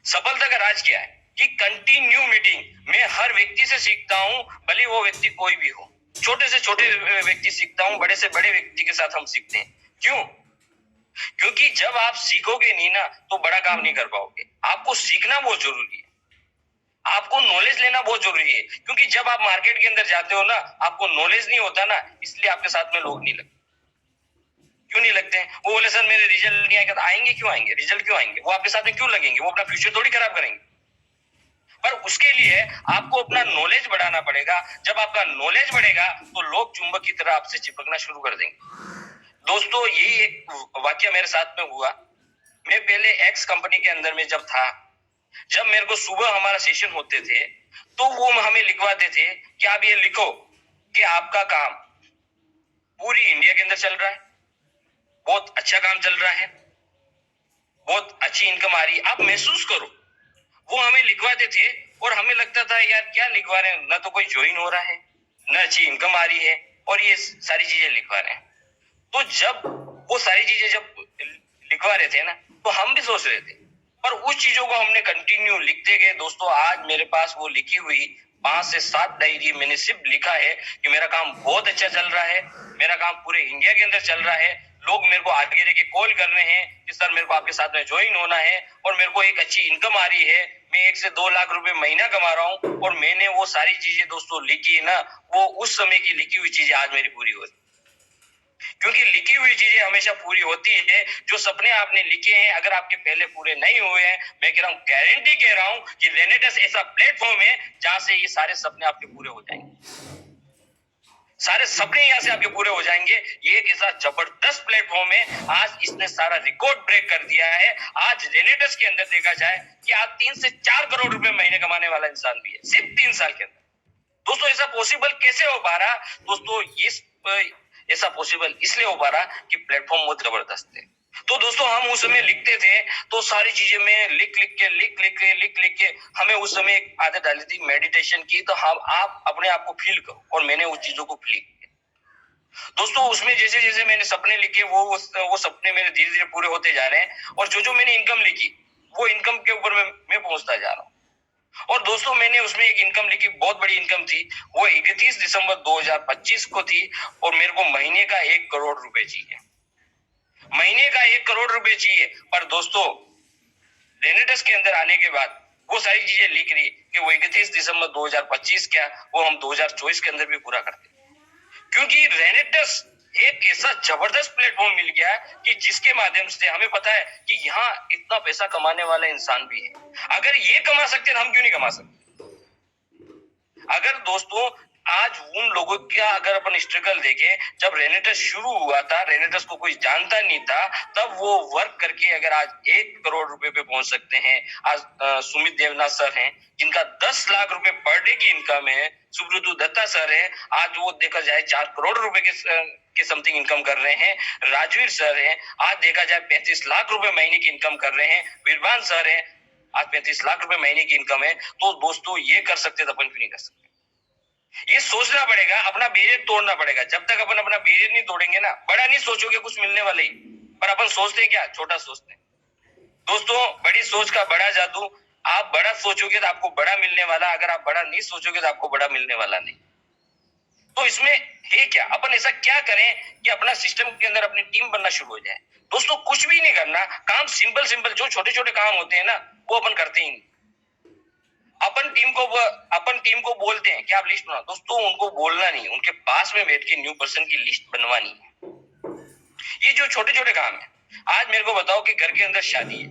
Speaker 3: सफलता का राज क्या है कि कंटिन्यू मीटिंग। मैं हर व्यक्ति से सीखता हूं, भले वो व्यक्ति कोई भी हो। छोटे से छोटे व्यक्ति सीखता हूं, बड़े से बड़े व्यक्ति के साथ हम सीखते हैं। क्यों? क्योंकि जब आप सीखोगे नहीं ना तो बड़ा काम नहीं कर पाओगे। आपको सीखना बहुत जरूरी है, आपको नॉलेज लेना बहुत जरूरी है। क्योंकि जब आप मार्केट के अंदर जाते हो ना, आपको नॉलेज नहीं होता ना, इसलिए आपके साथ में लोग नहीं लगते। क्यों नहीं लगते हैं? वो बोले सर मेरे रिजल्ट नहीं आएगा। आएंगे क्यों आएंगे? रिजल्ट क्यों आएंगे? वो आपके साथ में क्यों लगेंगे? वो अपना फ्यूचर थोड़ी खराब करेंगे। पर उसके लिए आपको अपना नॉलेज बढ़ाना पड़ेगा। जब आपका नॉलेज बढ़ेगा तो लोग चुंबक की तरह आपसे चिपकना शुरू कर देंगे। दोस्तों यही एक वाक्य मेरे साथ में हुआ। मैं पहले एक्स कंपनी के अंदर में जब था, जब मेरे को सुबह हमारा सेशन होते थे तो वो हमें लिखवाते थे कि आप ये लिखो कि आपका काम पूरी इंडिया के अंदर चल रहा है, बहुत अच्छा काम चल रहा है, बहुत अच्छी इनकम आ रही है, आप महसूस करो। वो हमें लिखवाते थे और हमें लगता था यार क्या लिखवा रहे हैं, ना तो कोई ज्वाइन हो रहा है, ना अच्छी इनकम आ रही है, और ये सारी चीजें लिखवा रहे हैं। तो जब वो सारी चीजें जब लिखवा रहे थे ना, तो हम भी सोच रहे थे, पर उस चीजों को हमने कंटिन्यू लिखते गए। दोस्तों आज मेरे पास वो लिखी हुई 5 से 7 डायरी मैंने सिर्फ लिखा है कि मेरा काम बहुत अच्छा चल रहा है, मेरा काम पूरे इंडिया के अंदर चल रहा है। लोग मेरे को आगे रह के कॉल कर रहे हैं कि सर मेरे को आपके साथ में ज्वाइन होना है, और मेरे को एक अच्छी इनकम आ रही है, मैं 1 से 2 लाख रुपए महीना कमा रहा हूँ। और मैंने वो सारी चीजें दोस्तों लिखी है ना, वो उस समय की लिखी हुई चीजें आज मेरी पूरी हो रही। क्योंकि लिखी हुई चीजें हमेशा पूरी होती है। जो सपने आपने लिखे हैं अगर आपके पहले पूरे नहीं हुए हैं, मैं कह रहा हूँ, गारंटी कह रहा हूँ कि रेनेटस ऐसा प्लेटफॉर्म है जहां से ये सारे सपने आपके पूरे हो जाएंगे। सारे सपने यहाँ से आपके पूरे हो जाएंगे। ये एक ऐसा जबरदस्त प्लेटफॉर्म है, आज इसने सारा रिकॉर्ड ब्रेक कर दिया है। आज रेनेटस के अंदर देखा जाए कि आज 3 से 4 करोड़ रुपए महीने कमाने वाला इंसान भी है सिर्फ 3 साल के अंदर। दोस्तों ऐसा पॉसिबल कैसे हो पा रहा? दोस्तों ऐसा पॉसिबल इसलिए हो पा रहा कि प्लेटफॉर्म बहुत जबरदस्त है। तो दोस्तों हम उस समय लिखते थे तो सारी चीजें में लिख के हमें उस समय एक आदत डाली थी मेडिटेशन की। तो हम आप अपने आप को फील करो, और मैंने उस चीजों को फील किया। दोस्तों उसमें जैसे जैसे मैंने सपने लिखे वो सपने मेरे धीरे धीरे पूरे होते जा रहे हैं, और जो मैंने इनकम लिखी वो इनकम के ऊपर मैं पहुंचता जा रहा हूँ। और दोस्तों मैंने उसमें एक इनकम लिखी, बहुत बड़ी इनकम थी, वो 31 दिसंबर 2025 को थी, और मेरे को महीने का 1 करोड़ रुपए चाहिए, महीने का 1 करोड़ रुपए चाहिए। पर दोस्तों रेनेटस के अंदर आने के बाद वो सारी चीजें लिख रही कि वो 31 दिसंबर 2025 क्या, वो हम 2024 के अंदर भी पूरा करते, क्योंकि रेनेटस एक ऐसा जबरदस्त प्लेटफॉर्म मिल गया कि जिसके माध्यम से हमें पता है कि यहाँ इतना पैसा कमाने वाला इंसान भी है। अगर ये कमा सकते हैं हम क्यों नहीं कमा सकते? अगर दोस्तों आज उन लोगों का अगर अपन स्ट्रगल देखें, जब रेनेटस शुरू हुआ था, रेनेटस को कोई जानता नहीं था, तब वो वर्क करके अगर आज 1 करोड़ रुपए पे पहुंच सकते हैं। आज सुमित देवनाथ सर हैं जिनका 10 लाख रुपए पर डे की इनकम है, सुब्रतु दत्ता सर है, आज वो देखा जाए 4 करोड़ रुपए के समथिंग इनकम कर रहे हैं। राजवीर सर हैं, आज देखा जाए 35 लाख रुपए महीने की इनकम कर रहे हैं। वीरवान सर हैं, आज 35 लाख रुपए महीने की इनकम है। तो दोस्तों ये कर सकते तो अपन क्यों नहीं कर सकते? ये सोचना पड़ेगा, अपना बैरियर तोड़ना पड़ेगा। जब तक अपन अपना बैरियर नहीं तोड़ेंगे ना, बड़ा नहीं सोचोगे कुछ मिलने वाले ही, पर अपन सोचते हैं क्या, छोटा सोचते हैं। दोस्तों, बड़ी सोच का बड़ा जादू। आप बड़ा सोचोगे तो आपको बड़ा मिलने वाला, अगर आप बड़ा नहीं सोचोगे तो आपको बड़ा मिलने वाला नहीं। तो इसमें है क्या, अपन ऐसा क्या करें कि अपना सिस्टम के अंदर अपनी टीम बनना शुरू हो जाए। दोस्तों, कुछ भी नहीं करना, काम सिंपल सिंपल जो छोटे छोटे काम होते हैं ना, वो अपन करते ही नहीं। अपन टीम को बोलते हैं कि आप लिस्ट बनाओ। दोस्तों, उनको बोलना नहीं, उनके पास में बैठ के न्यू पर्सन की लिस्ट बनवानी है। ये जो छोटे छोटे काम है, आज मेरे को बताओ कि घर के अंदर शादी है,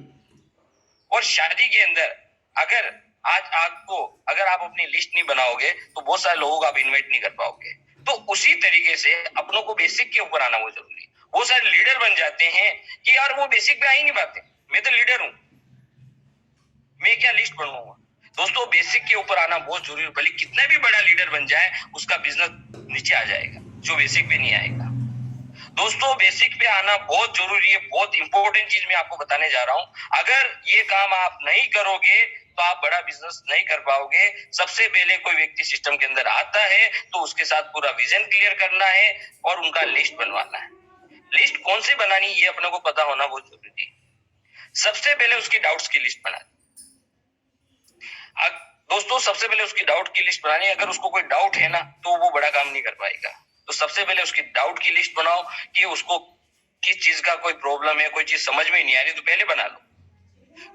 Speaker 3: और शादी के अंदर अगर आप अपनी लिस्ट नहीं बनाओगे तो बहुत सारे लोगों को आप इनवाइट नहीं कर पाओगे। तो उसी तरीके से अपनों को बेसिक के ऊपर आना बहुत जरूरी है। बहुत सारे लीडर बन जाते हैं कि यार वो बेसिक पे आ ही नहीं पाते, मैं तो लीडर हूं, मैं क्या लिस्ट बनवाऊंगा। दोस्तों, बेसिक के ऊपर आना बहुत जरूरी है। भले कितना भी बड़ा लीडर बन जाए, उसका बिजनेस नीचे आ जाएगा जो बेसिक पे नहीं आएगा। दोस्तों, बेसिक पे आना बहुत जरूरी है। बहुत इंपॉर्टेंट चीज मैं आपको बताने जा रहा हूं। अगर ये काम आप नहीं करोगे तो आप बड़ा बिजनेस नहीं कर पाओगे। सबसे पहले कोई व्यक्ति सिस्टम के अंदर आता है तो उसके साथ पूरा विजन क्लियर करना है और उनका लिस्ट बनवाना है। लिस्ट कौन सी बनानी, ये अपने को पता होना बहुत जरूरी है। सबसे पहले उसकी डाउट्स की लिस्ट बनानी। दोस्तों, सबसे पहले उसकी डाउट की लिस्ट बनानी है। अगर उसको कोई डाउट है ना, तो वो बड़ा काम नहीं कर पाएगा। तो सबसे पहले उसकी डाउट की लिस्ट बनाओ कि उसको किस चीज का कोई प्रॉब्लम है, कोई चीज समझ में नहीं आ रही, तो पहले बना लो।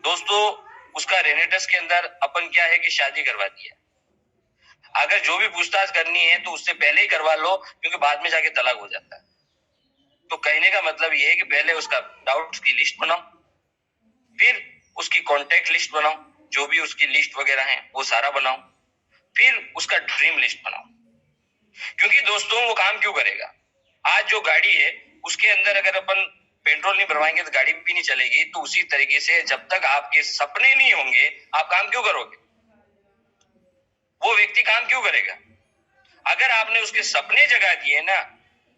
Speaker 3: दोस्तों, उसका रेनेटस के अंदर अपन क्या है कि शादी करवा दी है। अगर जो भी पूछताछ करनी है तो उससे पहले ही करवा लो, क्योंकि बाद में जाके तलाक हो जाता है। तो कहने का मतलब ये है कि पहले उसका डाउट्स की लिस्ट बनाओ, फिर उसकी कॉन्टेक्ट लिस्ट बनाओ, जो भी उसकी लिस्ट वगैरह है वो सारा बनाओ, फिर उसका ड्रीम लिस्ट बनाओ। क्योंकि दोस्तों, वो काम क्यों करेगा। आज जो गाड़ी है उसके अंदर अगर अपन पेट्रोल नहीं भरवाएंगे तो गाड़ी भी नहीं चलेगी। तो उसी तरीके से जब तक आपके सपने नहीं होंगे, आप काम क्यों करोगे। वो व्यक्ति काम क्यों करेगा। अगर आपने उसके सपने जगा दिए ना,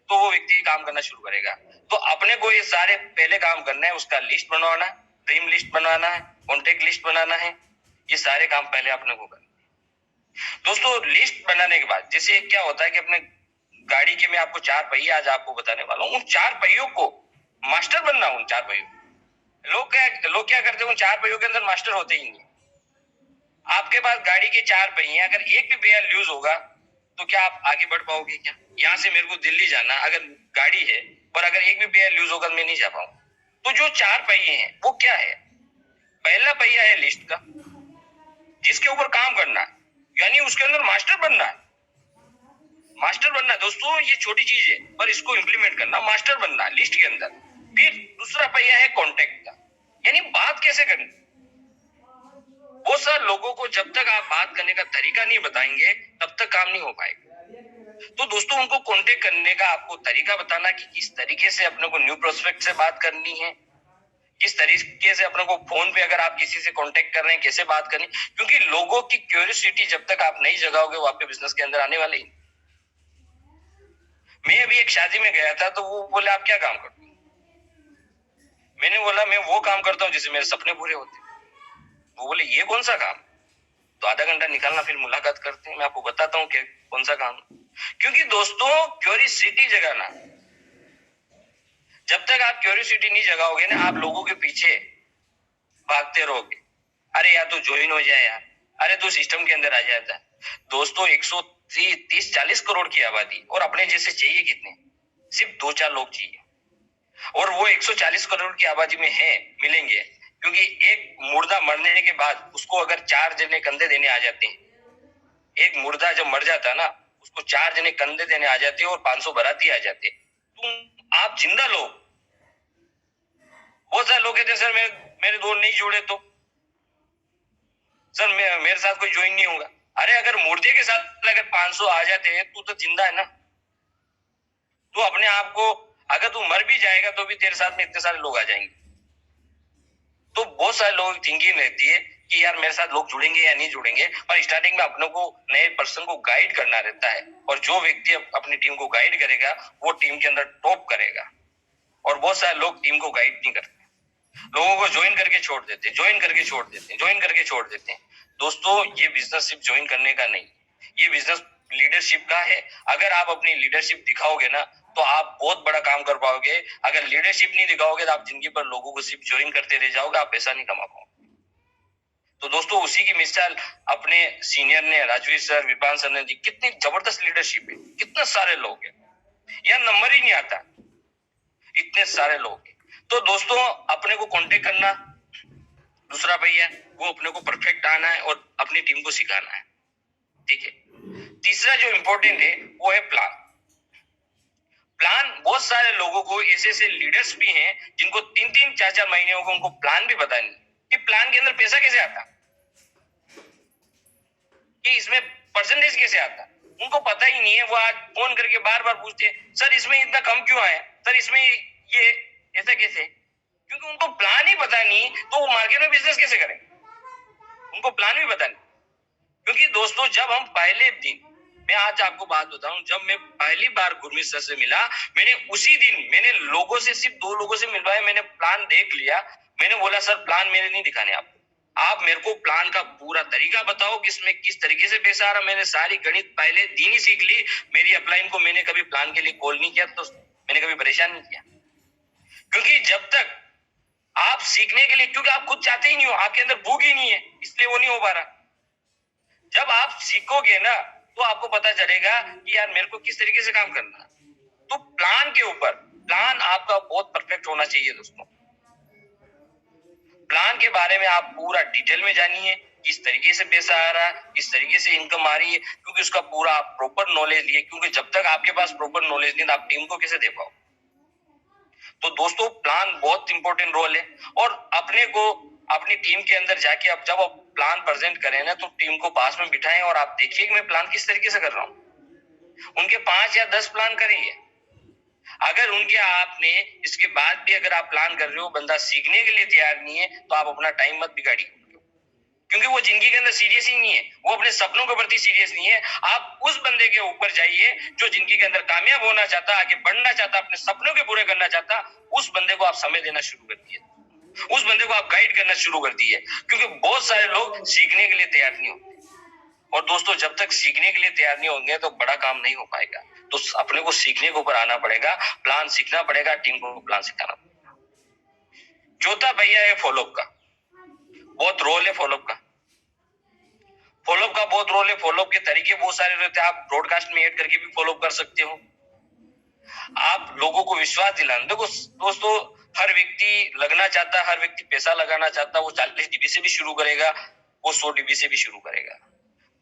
Speaker 3: तो वो व्यक्ति काम करना शुरू करेगा। तो अपने को ये सारे पहले काम करना है। उसका लिस्ट बनवाना है, ड्रीम लिस्ट बनाना है, कॉन्टेक्ट लिस्ट बनाना है। ये सारे काम पहले अपने को करना है। दोस्तों, लिस्ट बनाने के बाद जैसे क्या होता है कि अपने गाड़ी के, मैं आपको 4 पहिए आज आपको बताने वाला हूँ। उन 4 पहियों को मास्टर बनना। उन 4 पहियों, लोग क्या करते हैं, उन 4 पहियों के अंदर मास्टर होते ही नहीं। आपके पास गाड़ी के 4 पहिए, अगर एक भी पहिया लूज होगा तो क्या आप आगे बढ़ पाओगे क्या। यहाँ से मेरे को दिल्ली जाना, अगर गाड़ी है और अगर एक भी पहिया लूज होगा तो मैं नहीं जा पाऊंगा। तो जो 4 पहिए हैं वो क्या है। पहला पहिया है लिस्ट का, जिसके ऊपर काम करना है, यानी उसके अंदर मास्टर बनना है। मास्टर बनना दोस्तों, ये छोटी चीज है पर इसको इंप्लीमेंट करना, मास्टर बनना लिस्ट के अंदर। फिर दूसरा पहिया है कॉन्टेक्ट का, यानी बात कैसे करनी। बहुत सारे लोगों को जब तक आप बात करने का तरीका नहीं बताएंगे तब तक काम नहीं हो पाएगा। तो दोस्तों, उनको कांटेक्ट करने का आपको तरीका बताना कि किस तरीके से अपने को न्यू प्रोस्पेक्ट से बात करनी है, किस तरीके से अपने को फोन पे अगर आप किसी से कांटेक्ट कर रहे हैं कैसे बात करनी। क्योंकि लोगों की क्यूरियोसिटी जब तक आप नहीं जगाओगे वो आपके बिजनेस के अंदर आने वाले ही। मैं अभी एक शादी में गया था तो वो बोले आप क्या काम करते हो। मैंने बोला मैं वो काम करता हूँ जिससे मेरे सपने पूरे होते हैं। वो बोले ये कौन सा काम। तो आधा घंटा निकालना, फिर मुलाकात करते हैं, मैं आपको बताता हूँ कि कौन सा काम। क्योंकि दोस्तों, क्यूरियोसिटी जगाना, जब तक आप क्यूरियोसिटी नहीं जगाओगे ना, आप लोगों के पीछे भागते रहोगे। अरे यार तू ज्वाइन हो जाए यार, अरे तू सिस्टम के अंदर आ जाता है। दोस्तों, 130-40 करोड़ की आबादी, और अपने जैसे चाहिए कितने, सिर्फ 2-4 लोग चाहिए। और वो 140 करोड़ की आबादी में है, मिलेंगे। क्योंकि एक मुर्दा मरने के बाद उसको अगर 4 जने कंधे देने आ जाते हैं, एक मुर्दा जब मर जाता है ना, उसको 4 जने कंधे देने आ जाते हैं और 500 बाराती आ जाते हैं। तुम आप जिंदा लोग, बहुत सारे लोग कहते हैं सर मेरे दो नहीं जुड़े तो सर मेरे साथ कोई ज्वाइन नहीं होगा। अरे अगर मुर्दे के साथ अगर 500 आ जाते हैं तू तो जिंदा है ना। तू अपने आप को, अगर तू मर भी जाएगा तो भी तेरे साथ में इतने सारे लोग आ जाएंगे। तो बहुत सारे लोगों की थिंकिंग रहती है कि यार मेरे साथ लोग जुड़ेंगे या नहीं जुड़ेंगे। और स्टार्टिंग में अपनों को नए पर्सन को गाइड करना रहता है, और जो व्यक्ति अपनी टीम को गाइड करेगा वो टीम के अंदर टॉप करेगा। और बहुत सारे लोग टीम को गाइड नहीं करते, लोगों को ज्वाइन करके छोड़ देते, ज्वाइन करके छोड़ देते, ज्वाइन करके छोड़ देते हैं। दोस्तों, ये बिजनेस सिर्फ ज्वाइन करने का नहीं, ये बिजनेस लीडरशिप का है। अगर आप अपनी लीडरशिप दिखाओगे ना तो आप बहुत बड़ा काम कर पाओगे। अगर लीडरशिप नहीं दिखाओगे तो आप जिंदगी पर लोगों को सिर्फ ज्वाइन करते रह जाओगे, आप पैसा नहीं कमा पाओगे। तो दोस्तों उसी की मिसाल अपने सीनियर ने, राजवीर सर, विपान सर ने दी। कितनी जबरदस्त लीडरशिप है, कितने सारे लोग हैं, यार नंबर ही नहीं आता, इतने सारे लोग हैं। तो दोस्तों अपने को कांटेक्ट करना, दूसरा भैया वो अपने को परफेक्ट आना है और अपनी टीम को सिखाना है, ठीक है। तीसरा जो इंपॉर्टेंट है वो है प्लान। प्लान, बहुत सारे लोगों को, ऐसे ऐसे लीडर्स भी हैं जिनको 3-3, 4-4 महीने हो गए, उनको प्लान भी पता नहीं कि प्लान के अंदर पैसा कैसे आता, कि इसमें परसेंटेज कैसे आता, उनको पता ही नहीं है। वो आज फोन करके बार बार पूछते हैं, सर इसमें इतना कम क्यों आया, सर इसमें ये ऐसा कैसे, क्योंकि उनको प्लान ही पता नहीं, तो वो मार्केट में बिजनेस कैसे करें, उनको प्लान भी पता नहीं। क्योंकि दोस्तों जब हम पहले दिन, मैं आज आपको बात बताऊं, जब मैं पहली बार गुरमीत सर से मिला, मैंने उसी दिन मैंने लोगों से, सिर्फ 2 लोगों से मिलवाया, मैंने प्लान देख लिया। मैंने बोला सर प्लान मेरे नहीं दिखाने आपको, आप मेरे को प्लान का पूरा तरीका बताओ, किसमें किस तरीके से पैसा आ रहा। मैंने सारी गणित पहले दिन ही सीख ली। मेरी अपलाइन को मैंने कभी प्लान के लिए कॉल नहीं किया, तो मैंने कभी परेशान नहीं किया। क्योंकि जब तक आप सीखने के लिए, क्योंकि आप खुद चाहते ही नहीं हो, आपके अंदर भूख ही नहीं है, इसलिए वो नहीं हो पा रहा। जब आप सीखोगे ना तो आपको पता चलेगा कि यार मेरे को किस तरीके से काम करना है। तो प्लान के ऊपर, प्लान आपका बहुत परफेक्ट होना चाहिए दोस्तों। प्लान के बारे में आप पूरा डिटेल में जानिए, किस तरीके से पैसा आ रहा है, किस तरीके से इनकम आ रही है, क्योंकि उसका पूरा आप प्रॉपर नॉलेज लिए। क्योंकि जब तक आपके पास प्रॉपर नॉलेज नहीं, तो आप टीम को कैसे दे पाओ। तो दोस्तों प्लान बहुत इंपॉर्टेंट रोल है। और अपने को अपनी टीम के अंदर जाके अब जब आप प्लान प्रेजेंट करें ना, तो टीम को पास में बिठाएं और आप देखिए कि मैं प्लान किस तरीके से कर रहा हूँ। उनके 5 या 10 प्लान करिए। अगर उनके आपने इसके बाद भी अगर आप प्लान कर रहे हो, बंदा सीखने के लिए तैयार नहीं है, तो आप अपना टाइम मत बिगाड़िए। क्योंकि वो जिंदगी के अंदर सीरियस ही नहीं है, वो अपने सपनों के प्रति सीरियस नहीं है। आप उस बंदे के ऊपर जाइए जो जिंदगी के अंदर कामयाब होना चाहता, आगे बढ़ना चाहता, अपने सपनों के पूरे करना चाहता। उस बंदे को आप समय देना शुरू कर दिए, उस बंदे को आप गाइड करना शुरू कर दिए। क्योंकि बहुत सारे लोग सीखने के लिए तैयार नहीं होते। और दोस्तों जब तक सीखने के लिए तैयार नहीं होंगे तो बड़ा काम नहीं हो पाएगा। तो अपने को सीखने के ऊपर आना पड़ेगा, प्लान सीखना पड़ेगा, टीम को प्लान सिखाना पड़ेगा। चौथा भैया है फॉलोअप का। बहुत रोल है फॉलोअप का। फॉलोअप का बहुत रोल है। फॉलोअप के तरीके बहुत सारे रहते हैं। आप ब्रॉडकास्ट में ऐड करके भी फॉलोअप कर सकते हो। आप लोगों को विश्वास दिलाना। देखो दोस्तों, हर व्यक्ति लगना चाहता, हर व्यक्ति पैसा लगाना चाहता। वो 40 डीबी से भी शुरू करेगा, वो 100 डीबी से भी शुरू करेगा,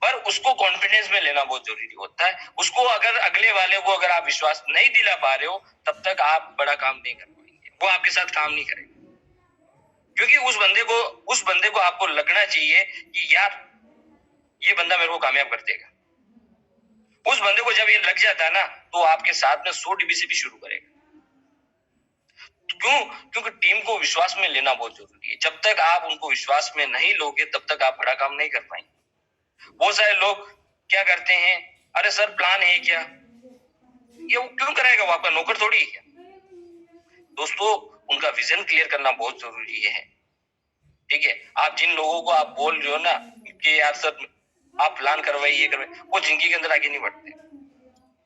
Speaker 3: पर उसको कॉन्फिडेंस में लेना बहुत जरूरी होता है। उसको अगर अगले वाले को अगर आप विश्वास नहीं दिला पा रहे हो, तब तक आप बड़ा काम नहीं कर पाएंगे, वो आपके साथ काम नहीं करेगा। क्योंकि उस बंदे को आपको लगना चाहिए कि यार ये बंदा मेरे को कामयाब कर देगा। उस बंदे को जब ये लग जाता है ना, तो आपके साथ में 100 डीबी से भी शुरू करेगा। क्यों? क्योंकि टीम को विश्वास में लेना बहुत जरूरी है। जब तक आप उनको विश्वास में नहीं लोगे, तब तक आप बड़ा काम नहीं कर पाएंगे। बहुत सारे लोग क्या करते हैं, अरे सर प्लान है क्या, ये वो क्यों कराएगा, वो आपका नौकर थोड़ी है क्या। दोस्तों उनका विजन क्लियर करना बहुत जरूरी है, ठीक है। आप जिन लोगों को आप बोल रहे हो ना कि यार सर आप प्लान करवाइए, वो जिंदगी के अंदर आगे नहीं बढ़ते।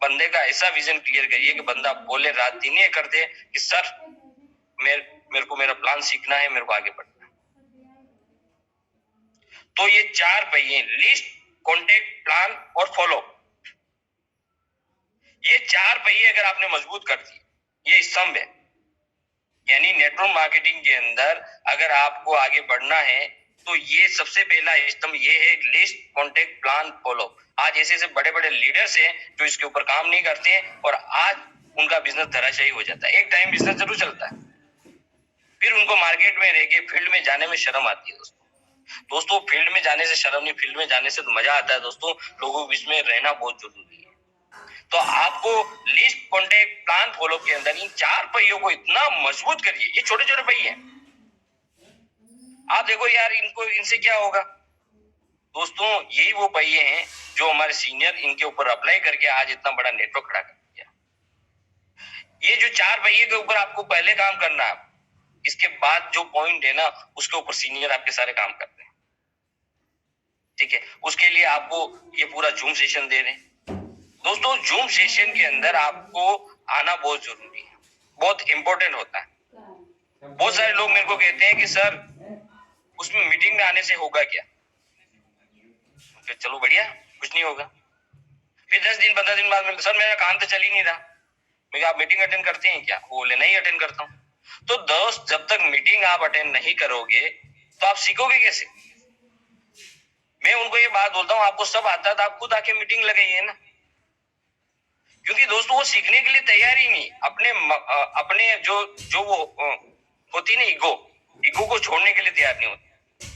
Speaker 3: बंदे का ऐसा विजन क्लियर करिए कि बंदा बोले रात दिन ये कर दे कि सर मेरे को मेरा प्लान सीखना है, मेरे को आगे बढ़ना है। तो ये 4 पहिए, लिस्ट, कॉन्टेक्ट, प्लान और फॉलो, ये 4 पहिए अगर आपने मजबूत कर दिए, ये स्तंभ है। यानी नेटवर्क मार्केटिंग के अंदर अगर आपको आगे बढ़ना है तो ये सबसे पहला स्तंभ ये है, लिस्ट, कॉन्टेक्ट, प्लान, फॉलो। आज ऐसे ऐसे बड़े बड़े लीडर्स हैं जो इसके ऊपर काम नहीं करते हैं और आज उनका बिजनेस धराशायी हो जाता है। एक टाइम बिजनेस जरूर चलता है, फिर उनको मार्केट में रह के फील्ड में जाने में शर्म आती है। दोस्तों फील्ड में जाने से शर्म नहीं, फील्ड में जाने से तो मजा आता है। दोस्तों लोगों के बीच में रहना बहुत जरूरी है। तो आपको लिस्ट, कॉन्टेक्ट, प्लान, फॉलो के अंदर इन 4 पहियों को इतना मजबूत करिए। ये छोटे छोटे पहिए हैं, आप देखो यार इनसे क्या होगा। दोस्तों यही वो पहिए हैं जो हमारे सीनियर इनके ऊपर अप्लाई करके आज इतना बड़ा नेटवर्क खड़ा कर दिया। ये जो 4 पहिए के ऊपर आपको पहले काम करना है, इसके बाद जो पॉइंट है ना उसके ऊपर सीनियर आपके सारे काम करते हैं, ठीक है। उसके लिए आपको ये पूरा जूम सेशन दे रहे हैं, दोस्तों जूम सेशन के अंदर आपको आना बहुत जरूरी है, बहुत इंपॉर्टेंट होता है। बहुत सारे लोग मेरे को कहते हैं कि सर उसमें मीटिंग में आने से होगा क्या? फिर चलो बढ़िया, कुछ नहीं होगा। फिर 10 दिन 15 दिन बाद सर मेरा काम तो चल ही नहीं रहा, मैं आप मीटिंग अटेंड करते हैं क्या? वो बोले नहीं अटेंड करता हूँ। तो दोस्त जब तक मीटिंग आप अटेंड नहीं करोगे तो आप सीखोगे कैसे? मैं उनको ये बात बोलता हूँ, आपको सब आता है तो आप खुद आके मीटिंग लगाइए ना। क्योंकि दोस्तों वो सीखने के लिए तैयार ही नहीं, अपने जो वो होती ना ईगो को छोड़ने के लिए तैयार नहीं होती।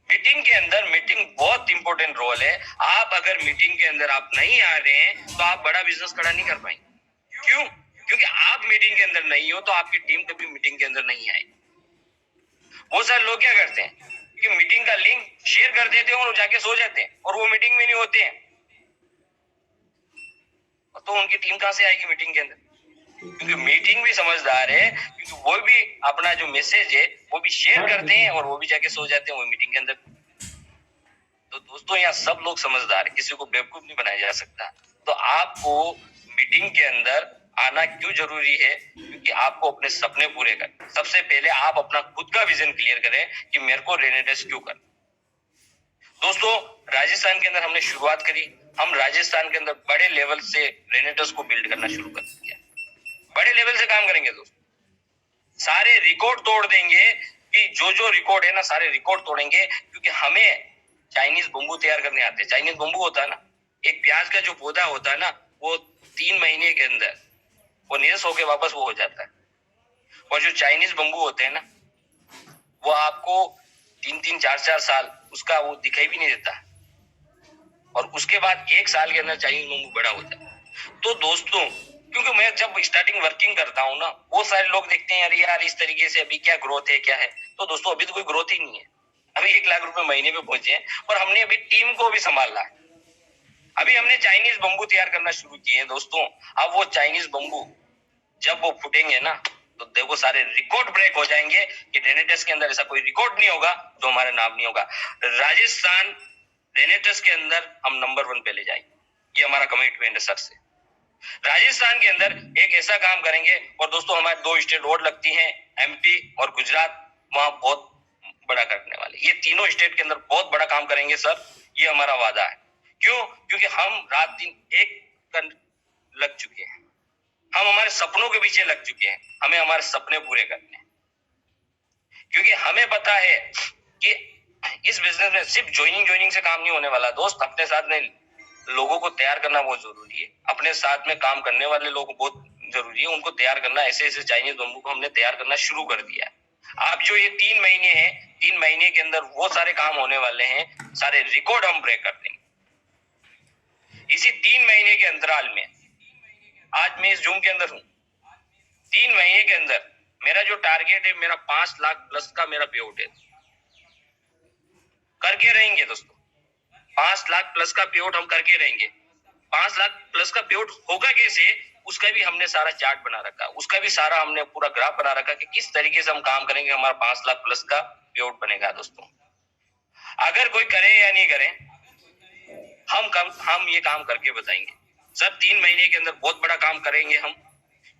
Speaker 3: मीटिंग के अंदर मीटिंग बहुत इंपॉर्टेंट रोल है। आप अगर मीटिंग के अंदर आप नहीं आ रहे हैं तो आप बड़ा बिजनेस खड़ा नहीं कर पाएंगे। क्यों? क्योंकि आप मीटिंग के अंदर नहीं हो तो आपकी टीम कभी मीटिंग के अंदर नहीं आएगी। बहुत सारे लोग क्या करते हैं कि मीटिंग का लिंक शेयर कर देते हैं और जाके सो जाते हैं और वो मीटिंग में नहीं होते हैं, तो उनकी टीम कहां से आएगी मीटिंग के अंदर? क्योंकि मीटिंग भी समझदार है, क्योंकि वो भी अपना जो मैसेज है वो भी शेयर करते हैं और वो भी जाके सो जाते हैं वो मीटिंग के अंदर। तो दोस्तों यहाँ सब लोग समझदार है, किसी को बेवकूफ नहीं बनाया जा सकता। तो आपको मीटिंग के अंदर आना क्यों जरूरी है? क्योंकि आपको अपने सपने पूरे करने। सबसे पहले आप अपना खुद का विजन क्लियर करें कि मेरे को रेनेटेस क्यों करना। दोस्तों राजस्थान के अंदर हमने शुरुआत करी, हम राजस्थान के अंदर बड़े लेवल से रेनेटर्स को बिल्ड करना शुरू कर दिया। बड़े लेवल से काम करेंगे दोस्तों, सारे रिकॉर्ड तोड़ देंगे कि जो रिकॉर्ड है ना सारे रिकॉर्ड तोड़ेंगे। क्योंकि हमें चाइनीज बम्बू तैयार करने आते हैं। चाइनीज बम्बू होता है ना, एक प्याज का जो पौधा होता है ना, वो 3 महीने के अंदर वो निरस होके वापस वो हो जाता है। और जो चाइनीज बम्बू होते हैं ना, वो आपको 3-3 4-4 साल उसका वो दिखाई भी नहीं देता और उसके बाद 1 साल के अंदर चाइनीज बम्बू बड़ा होता है। तो दोस्तों क्योंकि मैं जब स्टार्टिंग वर्किंग करता हूँ ना, वो सारे लोग देखते हैं अरे यार इस तरीके से अभी क्या ग्रोथ है क्या है। तो दोस्तों अभी तो कोई ग्रोथ ही नहीं है, अभी 1 लाख रुपए महीने पे पहुंचे हैं और हमने अभी टीम को भी संभालना है। अभी हमने चाइनीज बम्बू तैयार करना शुरू किए हैं दोस्तों। अब वो चाइनीज बम्बू जब वो फूटेंगे ना तो देखो सारे रिकॉर्ड ब्रेक हो जाएंगे कि रेनेटेस के अंदर ऐसा कोई रिकॉर्ड नहीं होगा जो हमारा नाम नहीं होगा। राजस्थान रेनेटेस के अंदर हम नंबर 1 पे ले जाएंगे, ये हमारा कमिटमेंट है सर से। राजस्थान के अंदर एक ऐसा काम करेंगे और दोस्तों हमारे 2 स्टेट और लगती हैं, एमपी और गुजरात, वहां बहुत बड़ा करने वाले। ये तीनों स्टेट के अंदर बहुत बड़ा काम करेंगे सर, ये हमारा वादा है। क्यों? क्योंकि हम रात दिन एक कर लग चुके हैं, हम हमारे सपनों के पीछे लग चुके हैं, हमें हमारे सपने पूरे करने हैं। क्योंकि हमें पता है कि इस बिजनेस में सिर्फ ज्वाइनिंग से काम नहीं होने वाला दोस्त, अपने साथ में लोगों को तैयार करना बहुत जरूरी है। अपने साथ में काम करने वाले लोग बहुत जरूरी है, उनको तैयार करना। ऐसे चाइनीज बम्बू को हमने तैयार करना शुरू कर दिया है। आप जो ये 3 महीने हैं, 3 महीने के अंदर वो सारे काम होने वाले हैं, सारे रिकॉर्ड हम ब्रेक कर देंगे। इसी 3 महीने के अंतराल में, आज मैं इस जूम के अंदर हूं, 3 महीने के अंदर मेरा जो टारगेट है, मेरा 5 लाख प्लस का मेरा पे आउट है। करके रहेंगे दोस्तों, 5 लाख प्लस का पे आउट हम करके रहेंगे। 5 लाख प्लस का पे आउट होगा कैसे, उसका भी हमने सारा चार्ट बना रखा, उसका भी सारा हमने पूरा ग्राफ बना रखा कि किस तरीके से हम काम करेंगे, हमारा 5 लाख प्लस का पे आउट बनेगा दोस्तों। अगर कोई करे या नहीं करे, हम ये काम करके बताएंगे सर। 3 महीने के अंदर बहुत बड़ा काम करेंगे हम,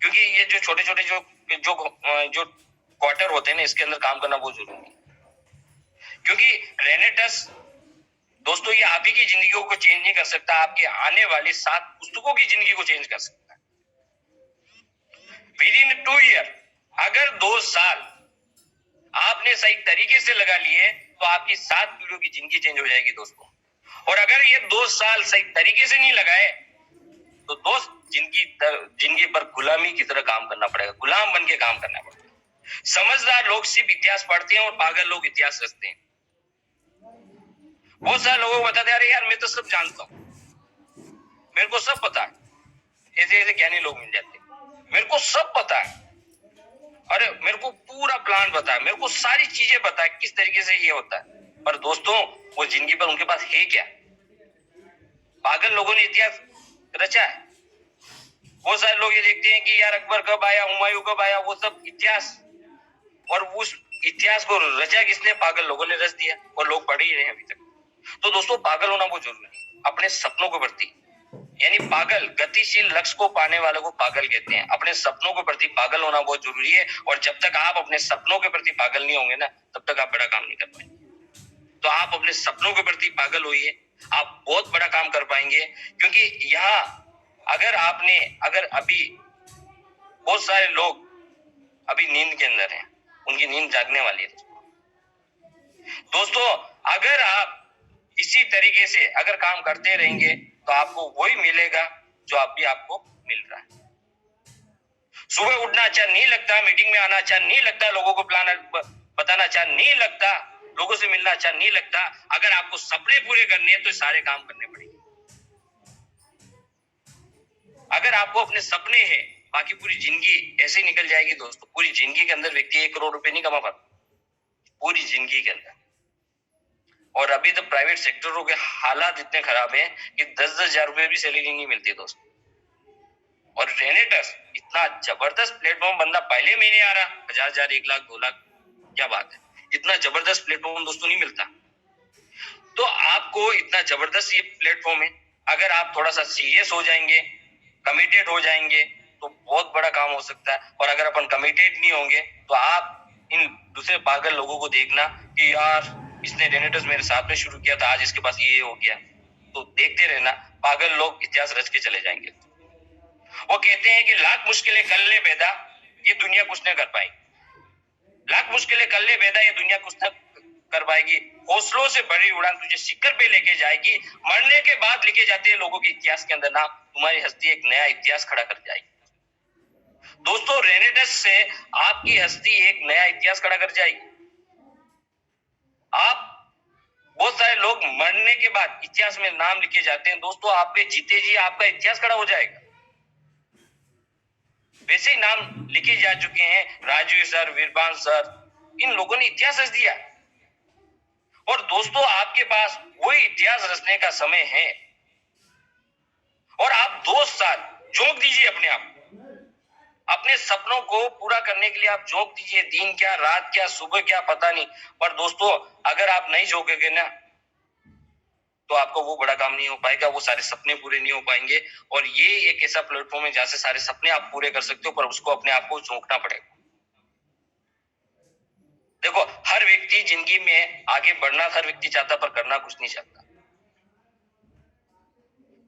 Speaker 3: क्योंकि ये जो छोटे छोटे जो क्वार्टर होते हैं ना, इसके अंदर काम करना बहुत जरूरी है। क्योंकि रेनेटस दोस्तों ये आप ही की जिंदगी को चेंज नहीं कर सकता, आपके आने वाली 7 पुस्तकों की जिंदगी को चेंज कर सकता है विद इन 2 ईयर। अगर 2 साल आपने सही तरीके से लगा लिए तो आपकी 7 पीढ़ियों की जिंदगी चेंज हो जाएगी दोस्तों। और अगर ये 2 साल सही तरीके से नहीं लगाए तो दोस्त जिंदगी पर गुलामी की तरह काम करना पड़ेगा, गुलाम बन के काम करना पड़ेगा। समझदार लोग सिर्फ इतिहास पढ़ते हैं और पागल लोग इतिहास रचते हैं। बहुत सारे लोगों को बताते हैं अरे यार मैं तो सब जानता हूं, मेरे को सब पता है। ऐसे ज्ञानी लोग मिल जाते हैं, मेरे को सब पता है, अरे मेरे को पूरा प्लान पता है, मेरे को सारी चीजें पता है किस तरीके से ये होता है। पर दोस्तों वो जिंदगी पर उनके पास है क्या? पागल लोगों ने इतिहास रचा है। बहुत सारे लोग ये देखते हैं कि यार अकबर कब आया, हुमायूं कब आया, वो सब इतिहास, और उस इतिहास को रचा किसने? पागल लोगों ने रच दिया और लोग पढ़ ही रहे हैं अभी तक। तो दोस्तों पागल होना बहुत जरूरी है, अपने सपनों को प्रति यानी पागल, गतिशील लक्ष्य को पाने वालों को पागल कहते हैं। अपने सपनों के प्रति पागल होना बहुत जरूरी है, और जब तक आप अपने सपनों के प्रति पागल नहीं होंगे ना, तब तक आप बड़ा काम नहीं कर पाएंगे। तो आप अपने सपनों के प्रति पागल होइए, आप बहुत बड़ा काम कर पाएंगे। क्योंकि यहाँ अगर अभी बहुत सारे लोग अभी नींद के अंदर हैं, उनकी नींद जागने वाली है। दोस्तों, अगर आप इसी तरीके से अगर काम करते रहेंगे तो आपको वही मिलेगा जो अभी आपको मिल रहा है। सुबह उठना अच्छा नहीं लगता, मीटिंग में आना अच्छा नहीं लगता, लोगों को प्लान बताना अच्छा नहीं लगता, लोगों से मिलना अच्छा नहीं लगता। अगर आपको सपने पूरे करने हैं तो सारे काम करने पड़ेंगे। अगर आपको अपने सपने हैं, बाकी पूरी जिंदगी ऐसे ही निकल जाएगी। दोस्तों, पूरी जिंदगी के अंदर व्यक्ति 1 करोड़ रुपए नहीं कमा पाता, पूरी जिंदगी के अंदर। और अभी तो प्राइवेट सेक्टरों के हालात इतने खराब हैं कि 10-10 हजार रुपए भी सैलरी नहीं मिलती दोस्तों। और रेनेटस इतना जबरदस्त प्लेटफॉर्म, बंदा पहले महीने आ रहा 1000, 1 लाख, 2 लाख, क्या बात है। इतना जबरदस्त प्लेटफॉर्म दोस्तों नहीं मिलता। तो आपको इतना जबरदस्त ये प्लेटफॉर्म है, अगर आप थोड़ा सा सीरियस हो जाएंगे, कमिटेड हो जाएंगे, तो बहुत बड़ा काम हो सकता है। और अगर अपन कमिटेड नहीं होंगे तो आप इन दूसरे पागल लोगों को देखना कि यार इसने रेनेटस मेरे साथ में शुरू किया था, आज इसके पास ये हो गया, तो देखते रहना, पागल लोग इतिहास रच के चले जाएंगे। वो कहते हैं कि लाख मुश्किलें कर ले पैदा, ये दुनिया कुछ न कर पाएगी। लाख मुश्किलें कर ले पैदा, ये दुनिया कुछ न कर पाएगी। हौसलों से भरी उड़ान तुझे शिखर पे लेके जाएगी। मरने के बाद लिखे जाते हैं लोगों के इतिहास के अंदर नाम, तुम्हारी हस्ती एक नया इतिहास खड़ा कर जाएगी। दोस्तों, रेनेटस से आपकी हस्ती एक नया इतिहास खड़ा कर जाएगी। आप बहुत सारे लोग मरने के बाद इतिहास में नाम लिखे जाते हैं दोस्तों, आप पे जीते जी आपका इतिहास खड़ा हो जाएगा। वैसे ही नाम लिखे जा चुके हैं, राजवीर सर, वीरबान सर, इन लोगों ने इतिहास रच दिया। और दोस्तों, आपके पास वही इतिहास रचने का समय है। और आप 2 साल झोंक दीजिए अपने आप, अपने सपनों को पूरा करने के लिए आप झोंक दीजिए। दिन क्या, रात क्या, सुबह क्या, पता नहीं। पर दोस्तों, अगर आप नहीं झोंकेंगे ना, तो आपको वो बड़ा काम नहीं हो पाएगा, वो सारे सपने पूरे नहीं हो पाएंगे। और ये एक ऐसा प्लेटफॉर्म है जहां से सारे सपने आप पूरे कर सकते हो, पर उसको अपने आप को झोंकना पड़ेगा। देखो, हर व्यक्ति जिंदगी में आगे बढ़ना हर व्यक्ति चाहता, पर करना कुछ नहीं चाहता।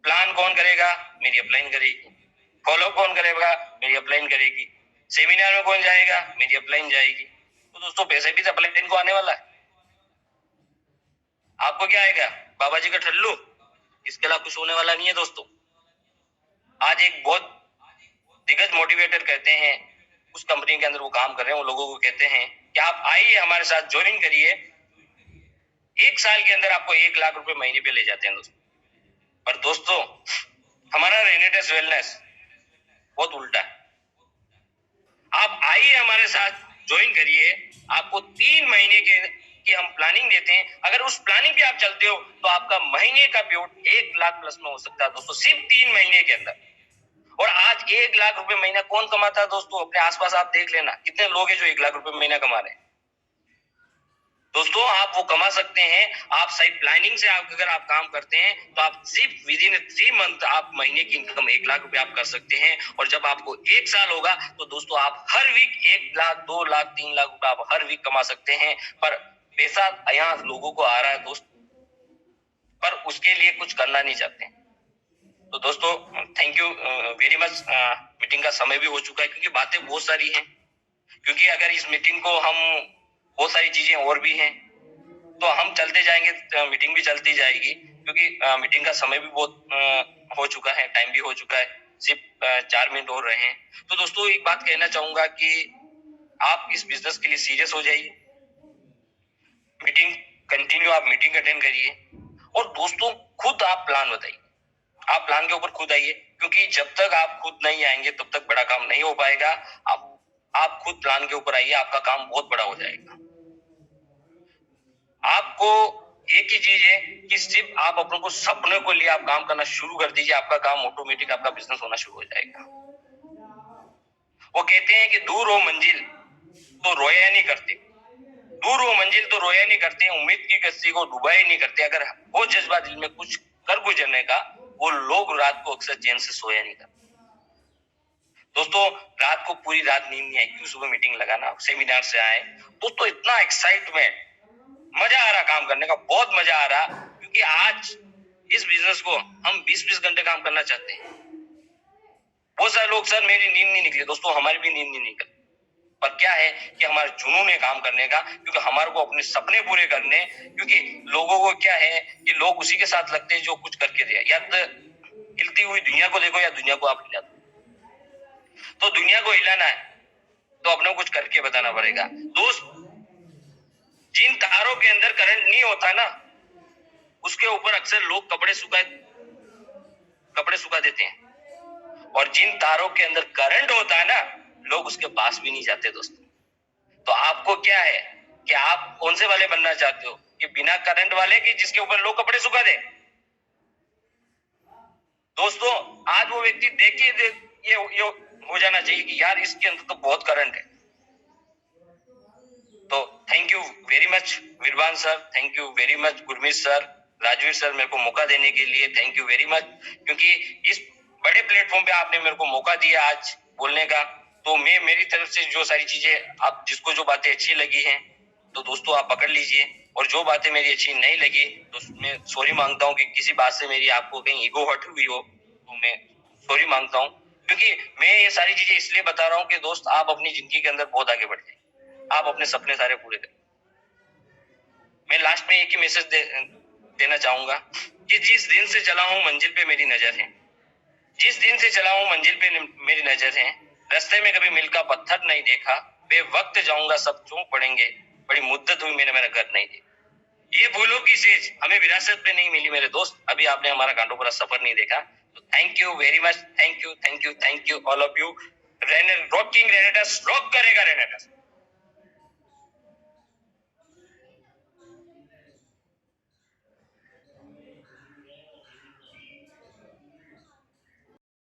Speaker 3: प्लान कौन करेगा? मेरी अपलाइन करेगी। फॉलो कौन करेगा? मेरी अपलाइन करेगी। सेमिनार में कौन जाएगा? मेरी अपलाइन जाएगी। तो दोस्तों, पैसे भी तो अपलाइन को आने वाला है। आपको क्या आएगा? बाबा जी का ठल्लू। इसके अलावा कुछ होने वाला नहीं है दोस्तों। आज एक बहुत दिग्गज मोटिवेटर कहते हैं, उस कंपनी के अंदर वो काम कर रहे हैं, वो लोगों को कहते हैं कि आप आइए हमारे साथ ज्वाइन करिए, 1 साल के अंदर आपको 1 लाख रुपए महीने पे ले जाते हैं दोस्तों। पर दोस्तों, हमारा रेनेटस वेलनेस बहुत उल्टा है। आप आइए हमारे साथ ज्वाइन करिए, आपको 3 महीने की हम प्लानिंग देते हैं। अगर उस प्लानिंग पे आप चलते हो तो आपका महीने का पेआउट 1 लाख प्लस में हो सकता है दोस्तों, सिर्फ 3 महीने के अंदर। और आज 1 लाख रुपए महीना कौन कमाता है दोस्तों? अपने आसपास आप देख लेना, कितने लोग हैं जो 1 लाख रुपए महीना कमा रहे हैं। दोस्तों, आप वो कमा सकते हैं। आप सही प्लानिंग से अगर आप काम करते हैं तो आप सिर्फ विदिन 3 मंथ आप महीने की इनकम 1 लाख रुपए आप कर सकते हैं। और जब आपको 1 साल होगा तो दोस्तों आप हर वीक 1 लाख, 2 लाख, 3 लाख रुपए आप हर वीक कमा सकते हैं। पर पैसा यहाँ लोगों को आ रहा है दोस्त, पर उसके लिए कुछ करना नहीं चाहते। तो दोस्तों, thank you very much. Meeting का समय भी हो चुका है, क्योंकि बातें बहुत सारी हैं। क्योंकि अगर इस मीटिंग को हम, बहुत सारी चीजें और भी हैं, तो हम चलते जाएंगे, मीटिंग भी चलती जाएगी। क्योंकि मीटिंग का समय भी बहुत हो चुका है, टाइम भी हो चुका है, सिर्फ 4 मिनट और रहे हैं। तो दोस्तों, एक बात कहना चाहूंगा कि आप इस बिजनेस के लिए सीरियस हो जाइए, मीटिंग कंटिन्यू, आप मीटिंग अटेंड करिए। और दोस्तों, खुद आप प्लान बताइए, आप प्लान के ऊपर खुद आइए, क्योंकि जब तक आप खुद नहीं आएंगे तब तक बड़ा काम नहीं हो पाएगा। आप खुद प्लान के ऊपर आइए, आपका काम बहुत बड़ा हो जाएगा। आपको एक ही चीज है कि सिर्फ आप अपनों को सपने को लिए आप काम करना शुरू कर दीजिए, आपका काम ऑटोमेटिक, आपका बिजनेस होना शुरू हो जाएगा। वो कहते हैं कि दूर हो मंजिल तो रोया नहीं करते, दूर हो मंजिल तो रोया नहीं करते, उम्मीद की कश्ती को डुबाया नहीं करते। अगर वो जज्बा दिल में कुछ कर गुजरने का वो लोग रात को अक्सर चैन से सोया नहीं करते। दोस्तों रात को पूरी रात नींद नहीं आई क्यों, सुबह मीटिंग लगाना, सेमिनार से आए दोस्तों, इतना एक्साइटमेंट, मजा आ रहा काम करने का, बहुत मजा आ रहा, क्योंकि आज इस बिजनेस को हम 20-20 घंटे काम करना चाहते हैं। बहुत सारे लोग सर मेरी नींद नहीं निकली, दोस्तों हमारी भी नींद नहीं निकली, पर क्या है कि हमारा जुनून है काम करने का, क्योंकि हमारे को अपने सपने पूरे करने, क्योंकि लोगों को क्या है कि लोग उसी के साथ लगते हैं जो कुछ करके दे, या तो हिलती हुई दुनिया को देखो या दुनिया को आप हिला दो। तो दुनिया को हिलाना है तो अपने को कुछ करके बताना पड़ेगा। दोस्त जिन तारों के अंदर करंट नहीं होता ना, उसके ऊपर अक्सर लोग कपड़े सुखा देते हैं, और जिन तारों के अंदर करंट होता है ना, लोग उसके पास भी नहीं जाते। दोस्तों तो आपको क्या है कि आप कौन से वाले बनना चाहते हो, कि बिना करंट वाले कि जिसके ऊपर लोग कपड़े सुखा दे? दोस्तों आज वो व्यक्ति देखिए ये हो जाना चाहिए कि यार इसके अंदर तो बहुत करंट है। तो thank you very much Virban sir, thank you very much Gurmeet sir, Rajveer sir, मेरे को मौका देने के लिए थैंक यू वेरी मच, क्योंकि इस बड़े प्लेटफॉर्म पे आपने मेरे को मौका दिया आज बोलने का। तो मैं मेरी तरफ से जो सारी चीजें, आप जिसको जो बातें अच्छी लगी हैं तो दोस्तों आप पकड़ लीजिए, और जो बातें मेरी अच्छी नहीं लगी तो मैं सॉरी मांगता हूँ कि किसी बात से मेरी आपको कहीं ईगो हर्ट हुई हो तो मैं सॉरी मांगता हूँ, क्योंकि मैं ये सारी चीजें इसलिए बता रहा हूँ कि दोस्त आप अपनी जिंदगी के अंदर बहुत आगे बढ़ जाए, आप अपने सपने सारे पूरे करें। मैं लास्ट में एक ही मैसेज देना चाहूंगा कि जिस दिन से चला हूं मंजिल पे मेरी नजर है, जिस दिन से चला हूं मंजिल पे मेरी नजर है, रास्ते में कभी मिल का पत्थर नहीं देखा, बेवक्त जाऊंगा सब चूक पड़ेंगे, बड़ी मुद्दत हुई मैंने मेरा घर नहीं देखा। ये भूलों की सेज हमें विरासत पे नहीं मिली मेरे दोस्त, अभी आपने हमारा कांटोपुरा सफर नहीं देखा। तो thank you very much, thank you all of you. Rocking रेनेटस rock करेगा रेनेटस।